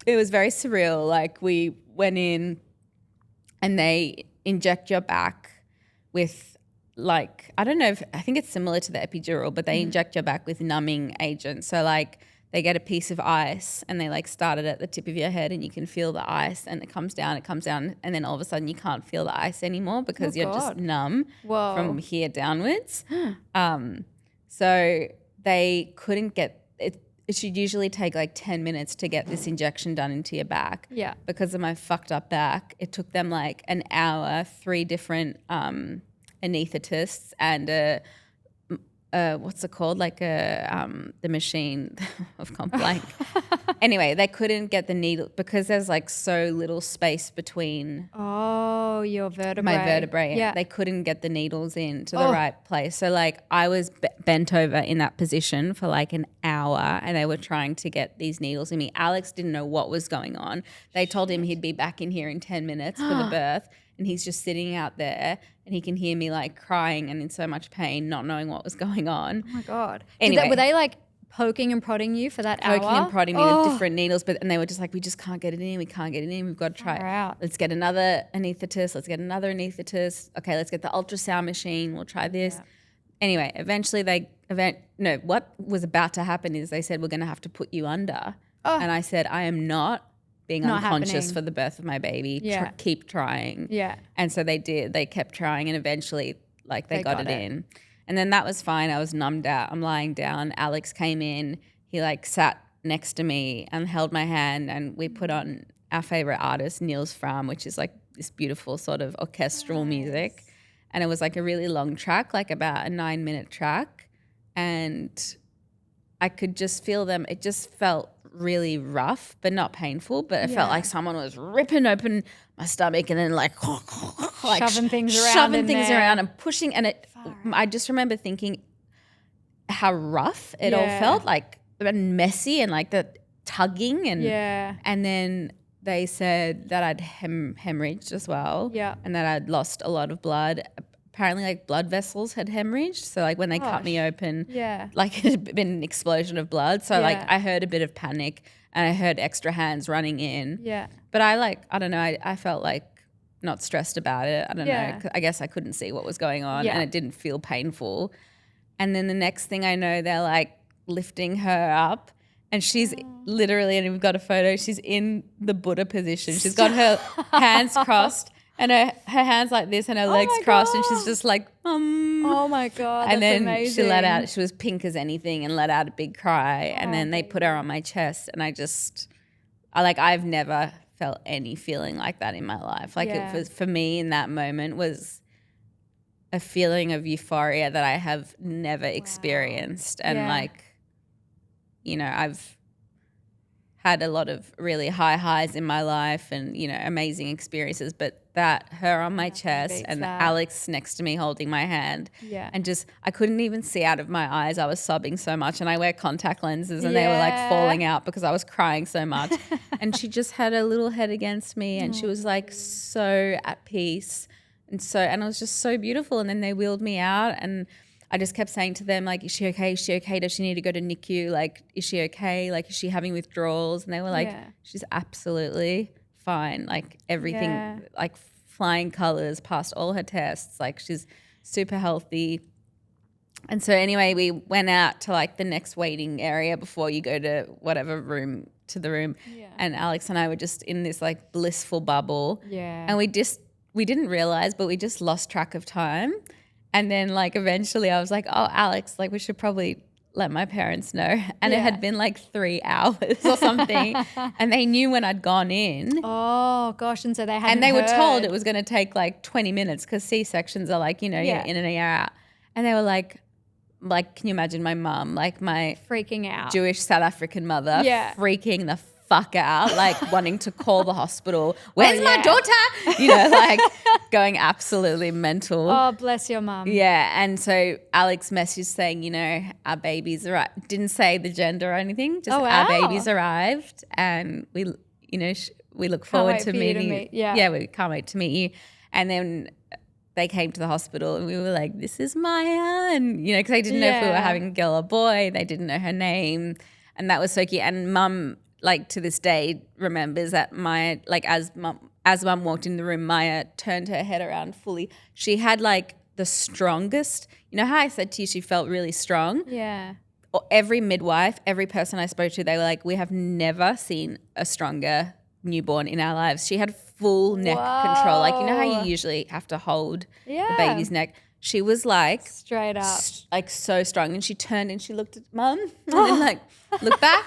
it was very surreal. Like we went in and they inject your back with like, I don't know I think it's similar to the epidural, but they inject your back with numbing agent. So like they get a piece of ice and they like start it at the tip of your head and you can feel the ice and it comes down and then all of a sudden you can't feel the ice anymore because you're just numb from here downwards. So they couldn't get it. It should usually take like 10 minutes to get this injection done into your back. Because of my fucked up back, it took them like an hour, 3 different anaesthetists and what's it called? Like the machine of blank. Anyway, they couldn't get the needle because there's like so little space between your vertebrae. My vertebrae. They couldn't get the needles into the right place. So like I was bent over in that position for like an hour and they were trying to get these needles in me. Alex didn't know what was going on. They told him he'd be back in here in 10 minutes for the birth. And he's just sitting out there and he can hear me like crying and in so much pain, not knowing what was going on. Oh my God. Anyway. Were they like poking and prodding you for that hour? Poking and prodding me with different needles. And they were just like, we just can't get it in. We can't get it in. We've got to try it. Let's get another anaesthetist. Let's get another anaesthetist. Okay, let's get the ultrasound machine. We'll try this. Anyway, eventually what was about to happen is they said, we're going to have to put you under. And I said, I am not being unconscious for the birth of my baby. Keep trying. And so they did. They kept trying and eventually like they got it in. And then that was fine. I was numbed out. I'm lying down. Alex came in. He like sat next to me and held my hand and we put on our favorite artist, Niels Fram, which is like this beautiful sort of orchestral music. And it was like a really long track, like about a 9-minute track. And I could just feel them. It just felt really rough, but not painful. But it felt like someone was ripping open my stomach and then like shoving things around and pushing. And I just remember thinking how rough it all felt, like and messy and like the tugging and then they said that I'd hemorrhaged as well. And that I'd lost a lot of blood. Apparently like blood vessels had hemorrhaged. So like when they cut me open, like it had been an explosion of blood. So like I heard a bit of panic and I heard extra hands running in. But I don't know, I felt like not stressed about it. I don't know. I guess I couldn't see what was going on and it didn't feel painful. And then the next thing I know, they're like lifting her up and she's literally, and we've got a photo, she's in the Buddha position. She's got her hands crossed and her hands like this and her legs crossed and she's just like, Oh my God, that's and then amazing. she let out, she was pink as anything and let out a big cry and then they put her on my chest and I've never felt any feeling like that in my life. Like it was, for me in that moment was a feeling of euphoria that I have never experienced. And like, I've had a lot of really high highs in my life and, you know, amazing experiences, but her on my chest and Alex next to me holding my hand. Yeah. And just, I couldn't even see out of my eyes. I was sobbing so much, and I wear contact lenses and they were like falling out because I was crying so much. And she just had her little head against me and she was like so at peace. And it was just so beautiful. And then they wheeled me out and I just kept saying to them, like, is she okay? Is she okay? Does she need to go to NICU? Like, is she okay? Like, is she having withdrawals? And they were like, she's absolutely fine. Like, everything, like, flying colors, passed all her tests. Like, she's super healthy. And so anyway, we went out to, like, the next waiting area before you go to whatever room, to the room. Yeah. And Alex and I were just in this, like, blissful bubble. Yeah. And we didn't realize, but we just lost track of time. And then, like, eventually I was like, oh, Alex, like, we should probably let my parents know. And it had been like 3 hours or something. And they knew when I'd gone in. Oh, gosh. And so they hadn't And they heard. were told it was going to take like 20 minutes because C-sections are like, you know, you're in and you're out. And they were like, can you imagine my mum, like my freaking out Jewish South African mother, freaking the fuck out, like wanting to call the hospital. Where's my daughter? You know, like going absolutely mental. Oh, bless your mum. Yeah. And so Alex messaged saying, you know, our baby's arrived. Didn't say the gender or anything. Just our baby's arrived and we, you know, we look forward to meeting you. Yeah, we can't wait to meet you. And then they came to the hospital and we were like, this is Maya. And, you know, because they didn't know if we were having a girl or boy. They didn't know her name. And that was so cute. And mum, like to this day, remembers that Maya, like as mum walked in the room, Maya turned her head around fully. She had like the strongest, you know how I said to you she felt really strong? Yeah. Every midwife, every person I spoke to, they were like, we have never seen a stronger newborn in our lives. She had full neck control. Like, you know how you usually have to hold the baby's neck? She was like straight up, like so strong. And she turned and she looked at mum and then like looked back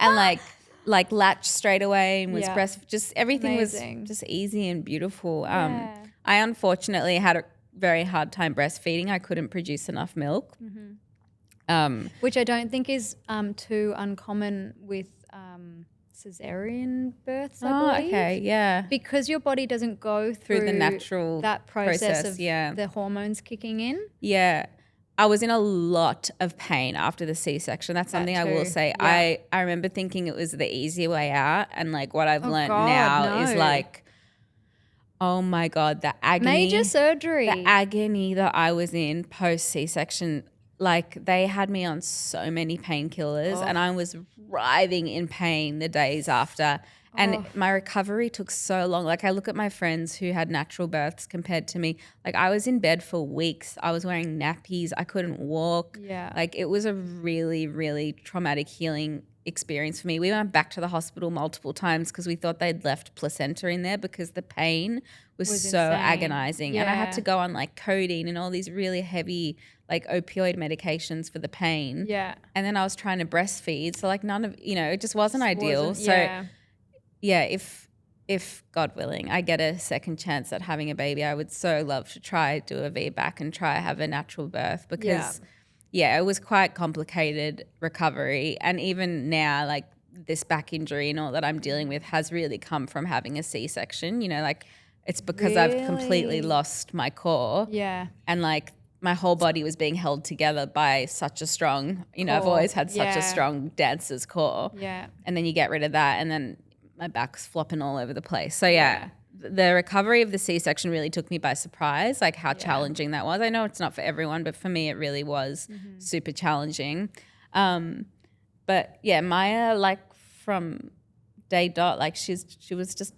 and like latched straight away and was just everything was just easy and beautiful. I unfortunately had a very hard time breastfeeding. I couldn't produce enough milk. Which I don't think is too uncommon with cesarean births, I believe. Okay, yeah. Because your body doesn't go through the natural that process of yeah. the hormones kicking in. Yeah. I was in a lot of pain after the C-section. That's something I will say. Yeah. I remember thinking it was the easy way out, and like what I've learned now is like, oh my God, the agony. Major surgery. The agony that I was in post C-section, like they had me on so many painkillers and I was writhing in pain the days after. And my recovery took so long. Like I look at my friends who had natural births compared to me. Like I was in bed for weeks. I was wearing nappies. I couldn't walk. Yeah. Like it was a really, really traumatic healing experience for me. We went back to the hospital multiple times because we thought they'd left placenta in there because the pain was so insane. Agonizing. And I had to go on like codeine and all these really heavy like opioid medications for the pain. Yeah. And then I was trying to breastfeed. So like none of, you know, it just wasn't ideal. So yeah, if God willing, I get a second chance at having a baby, I would so love to try do a VBAC and try have a natural birth because it was quite complicated recovery. And even now, like this back injury and all that I'm dealing with has really come from having a C-section, you know, like it's because I've completely lost my core. Yeah. And like my whole body was being held together by such a strong, you know, I've always had such a strong dancer's core. Yeah. And then you get rid of that and then my back's flopping all over the place. So the recovery of the C-section really took me by surprise, like how challenging that was. I know it's not for everyone, but for me it really was super challenging. But yeah, Maya, like from day dot, like she was just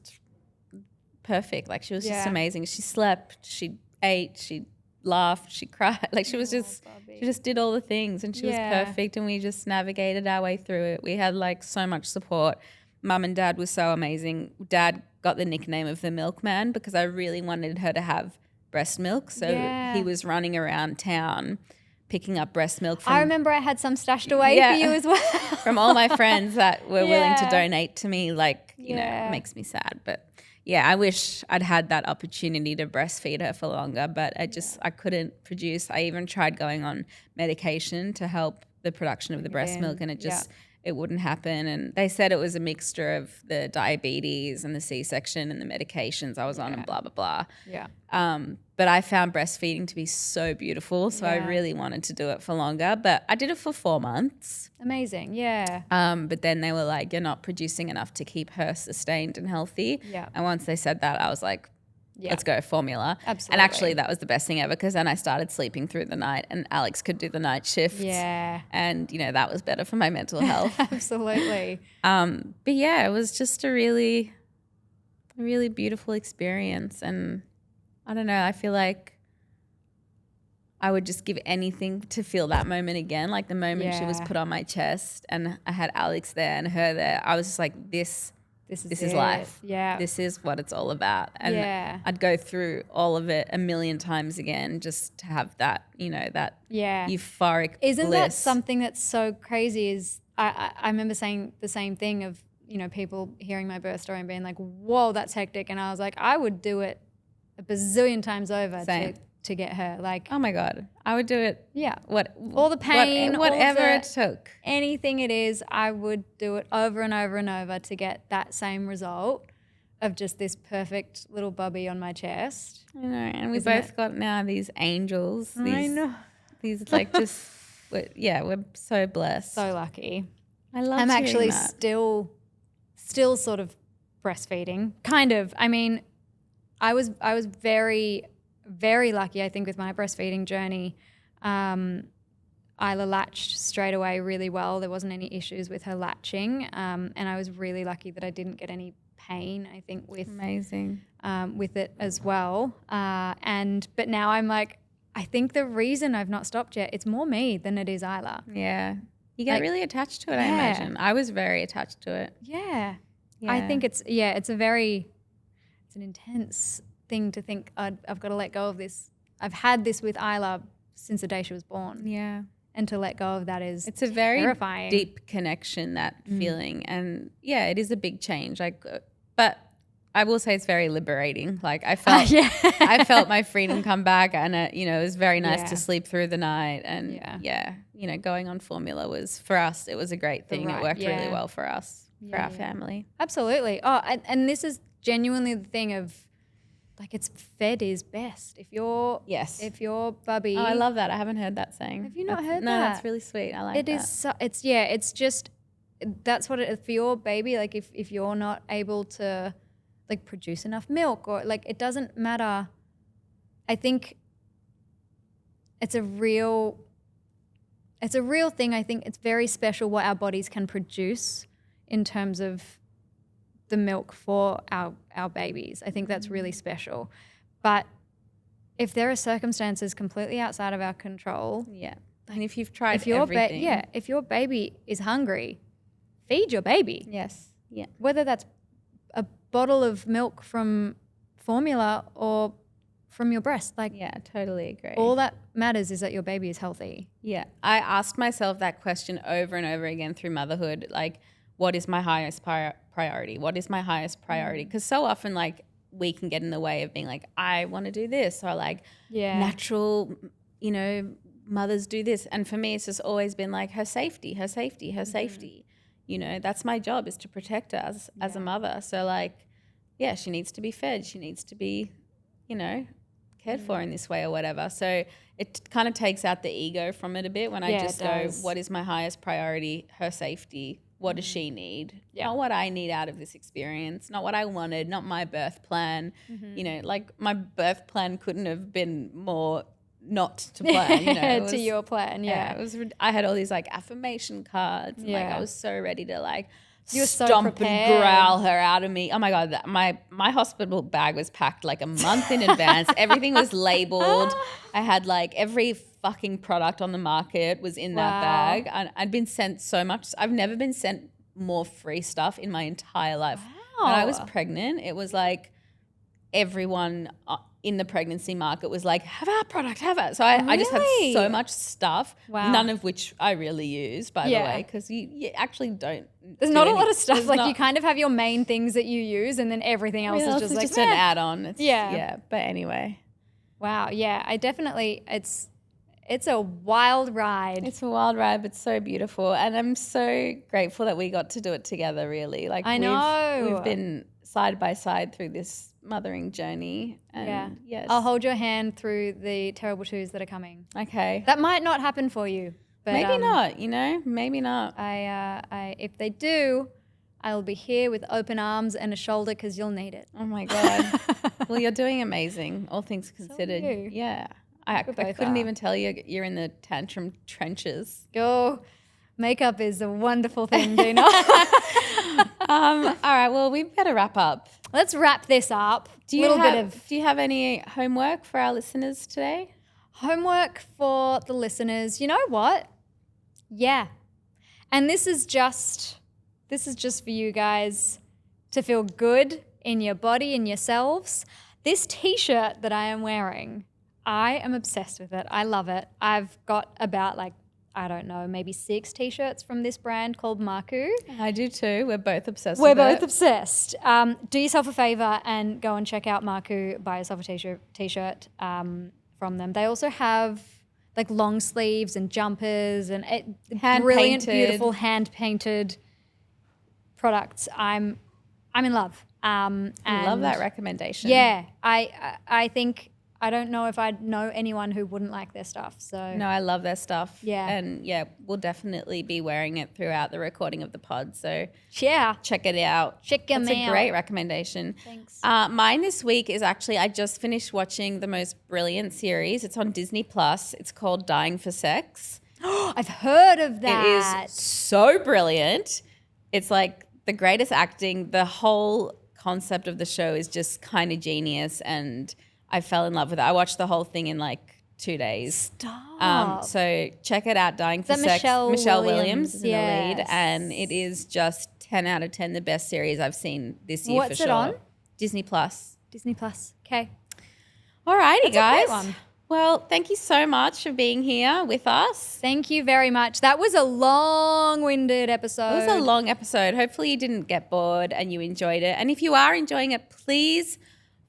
perfect. Like she was just amazing. She slept, she ate, she laughed, she cried. Like she was she just did all the things and she was perfect and we just navigated our way through it. We had like so much support. Mum and Dad were so amazing. Dad got the nickname of the milkman because I really wanted her to have breast milk. So he was running around town picking up breast milk. I remember I had some stashed away for you as well. From all my friends that were willing to donate to me, like, you know, it makes me sad. But yeah, I wish I'd had that opportunity to breastfeed her for longer, but I couldn't produce. I even tried going on medication to help the production of the breast milk and it wouldn't happen. And they said it was a mixture of the diabetes and the C-section and the medications I was on and blah, blah, blah. Yeah. But I found breastfeeding to be so beautiful. So I really wanted to do it for longer. But I did it for 4 months. Amazing. Yeah. But then they were like, you're not producing enough to keep her sustained and healthy. Yeah. And once they said that, I was like, let's go formula. Absolutely. And actually that was the best thing ever because then I started sleeping through the night and Alex could do the night shifts. Yeah. And, you know, that was better for my mental health. Absolutely. But yeah, it was just a really beautiful experience. And I don't know, I feel like I would just give anything to feel that moment again. Like the moment she was put on my chest and I had Alex there and her there, I was just like, this is life. Yeah. This is what it's all about. And I'd go through all of it a million times again just to have that, you know, that euphoric Isn't bliss. that something that's so crazy is I remember saying the same thing of, you know, people hearing my birth story and being like, whoa, that's hectic. And I was like, I would do it a bazillion times over to get her. Like, oh my God, I would do it. Yeah. All the pain, whatever all of it took. Anything it is, I would do it over and over and over to get that same result of just this perfect little bubby on my chest. I know, and we both got now these angels. I know. These like just, we're so blessed. So lucky. I love I'm actually that. still sort of breastfeeding. Kind of. I mean, I was very, very lucky, I think, with my breastfeeding journey. Isla latched straight away really well. There wasn't any issues with her latching. And I was really lucky that I didn't get any pain, I think, with with it as well. But now I'm like, I think the reason I've not stopped yet, it's more me than it is Isla. Yeah. You get really attached to it, I imagine. I was very attached to it. Yeah. I think it's an intense thing to think I've got to let go of this. I've had this with Isla since the day she was born. Yeah. And to let go of that is it's a very terrifying. Deep connection, that feeling. And yeah, it is a big change. But I will say it's very liberating. Like I felt I felt my freedom come back and it was very nice to sleep through the night and going on formula was for us, it was a great thing. It worked really well for us, for our family. Absolutely. Oh, and this is genuinely the thing of like it's fed is best. If your bubby. Oh, I love that. I haven't heard that saying. Have you not heard that? No, that's really sweet. I like that. It is. It's just that's what it is for your baby. Like if you're not able to like produce enough milk or like it doesn't matter. I think it's a real thing. I think it's very special what our bodies can produce in terms of the milk for our babies. I think that's really special. But if there are circumstances completely outside of our control. Yeah. And if you've tried everything. If your baby is hungry, feed your baby. Yes. Yeah. Whether that's a bottle of milk from formula or from your breast. Like, yeah, totally agree. All that matters is that your baby is healthy. Yeah. I asked myself that question over and over again through motherhood. Like, what is my highest priority? What is my highest priority? Because so often, like, we can get in the way of being like, I want to do this, or like natural, mothers do this. And for me, it's just always been like her safety. That's my job, is to protect her as a mother. So like, yeah, she needs to be fed. She needs to be, cared for in this way or whatever. So it kind of takes out the ego from it a bit when I just go, what is my highest priority? Her safety. What does she need? Yeah. Not what I need out of this experience, not what I wanted, not my birth plan. Like my birth plan couldn't have been more not to plan. To your plan, it was. I had all these like affirmation cards. And, like I was so ready to like stomp and growl her out of me. Oh my God, my hospital bag was packed like a month in advance. Everything was labeled. I had like every fucking product on the market was in that bag. And I'd been sent so much. I've never been sent more free stuff in my entire life. Wow. When I was pregnant, it was like everyone in the pregnancy market was like, have our product, have it. So I just had so much stuff, none of which I really use, by the way, because you actually don't. There's not a lot of stuff. Like you kind of have your main things that you use and then everything else is just like an add-on. Yeah. But anyway. Wow. Yeah. I definitely, It's a wild ride. It's a wild ride, but so beautiful. And I'm so grateful that we got to do it together, really. Like I know. We've been side by side through this mothering journey. And yes. I'll hold your hand through the terrible twos that are coming. Okay. That might not happen for you. But, maybe not, maybe not. If they do, I'll be here with open arms and a shoulder because you'll need it. Oh my God. Well, you're doing amazing, all things considered. So are you. Yeah. I couldn't even tell you're in the tantrum trenches. Oh, makeup is a wonderful thing, Dena. All right, well, we better wrap up. Let's wrap this up. Do you have any homework for our listeners today? Homework for the listeners. You know what? Yeah. And this is just for you guys to feel good in your body and yourselves. This t-shirt that I am wearing, I am obsessed with it. I love it. I've got about maybe 6 t-shirts from this brand called Marku. I do too. We're both obsessed We're with both it. obsessed. Do yourself a favor and go and check out Marku. Buy yourself a t-shirt from them. They also have like long sleeves and jumpers and brilliant, beautiful hand-painted products. I'm in love. I love that recommendation. Yeah, I think I don't know if I'd know anyone who wouldn't like their stuff. So no, I love their stuff. Yeah, and we'll definitely be wearing it throughout the recording of the pod. So yeah, check it out. Check them out. It's a great recommendation. Thanks. Mine this week is actually I just finished watching the most brilliant series. It's on Disney Plus. It's called Dying for Sex. I've heard of that. It is so brilliant. It's like the greatest acting. The whole concept of the show is just kind of genius, and I fell in love with it. I watched the whole thing in like 2 days. Stop. So check it out, Dying for Sex. Michelle Williams is in the lead, Yes. and it is just 10 out of 10 the best series I've seen this year. What's for it sure. on? Disney Plus. Disney Plus. Okay. All righty, That's a guys. great one. Well, thank you so much for being here with us. Thank you very much. That was a long-winded episode. It was a long episode. Hopefully you didn't get bored and you enjoyed it. And if you are enjoying it, please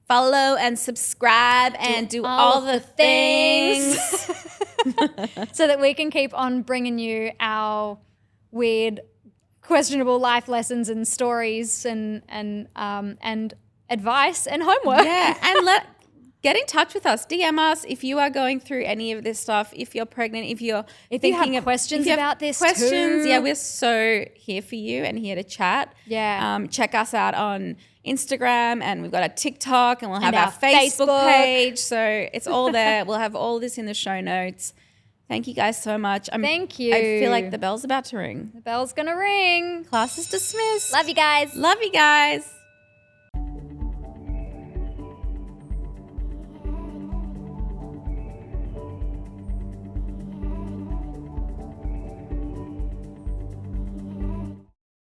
follow and subscribe and do all the things. So that we can keep on bringing you our weird, questionable life lessons and stories and advice and homework. Yeah, and get in touch with us. DM us if you are going through any of this stuff. If you're pregnant, if you have questions about this too. Yeah, we're so here for you and here to chat. Yeah. Check us out on Instagram, and we've got a TikTok, and we'll have And our our Facebook Facebook. page. So it's all there. We'll have all this in the show notes. Thank you guys so much. Thank you. I feel like the bell's about to ring. The bell's going to ring. Class is dismissed. Love you guys. Love you guys.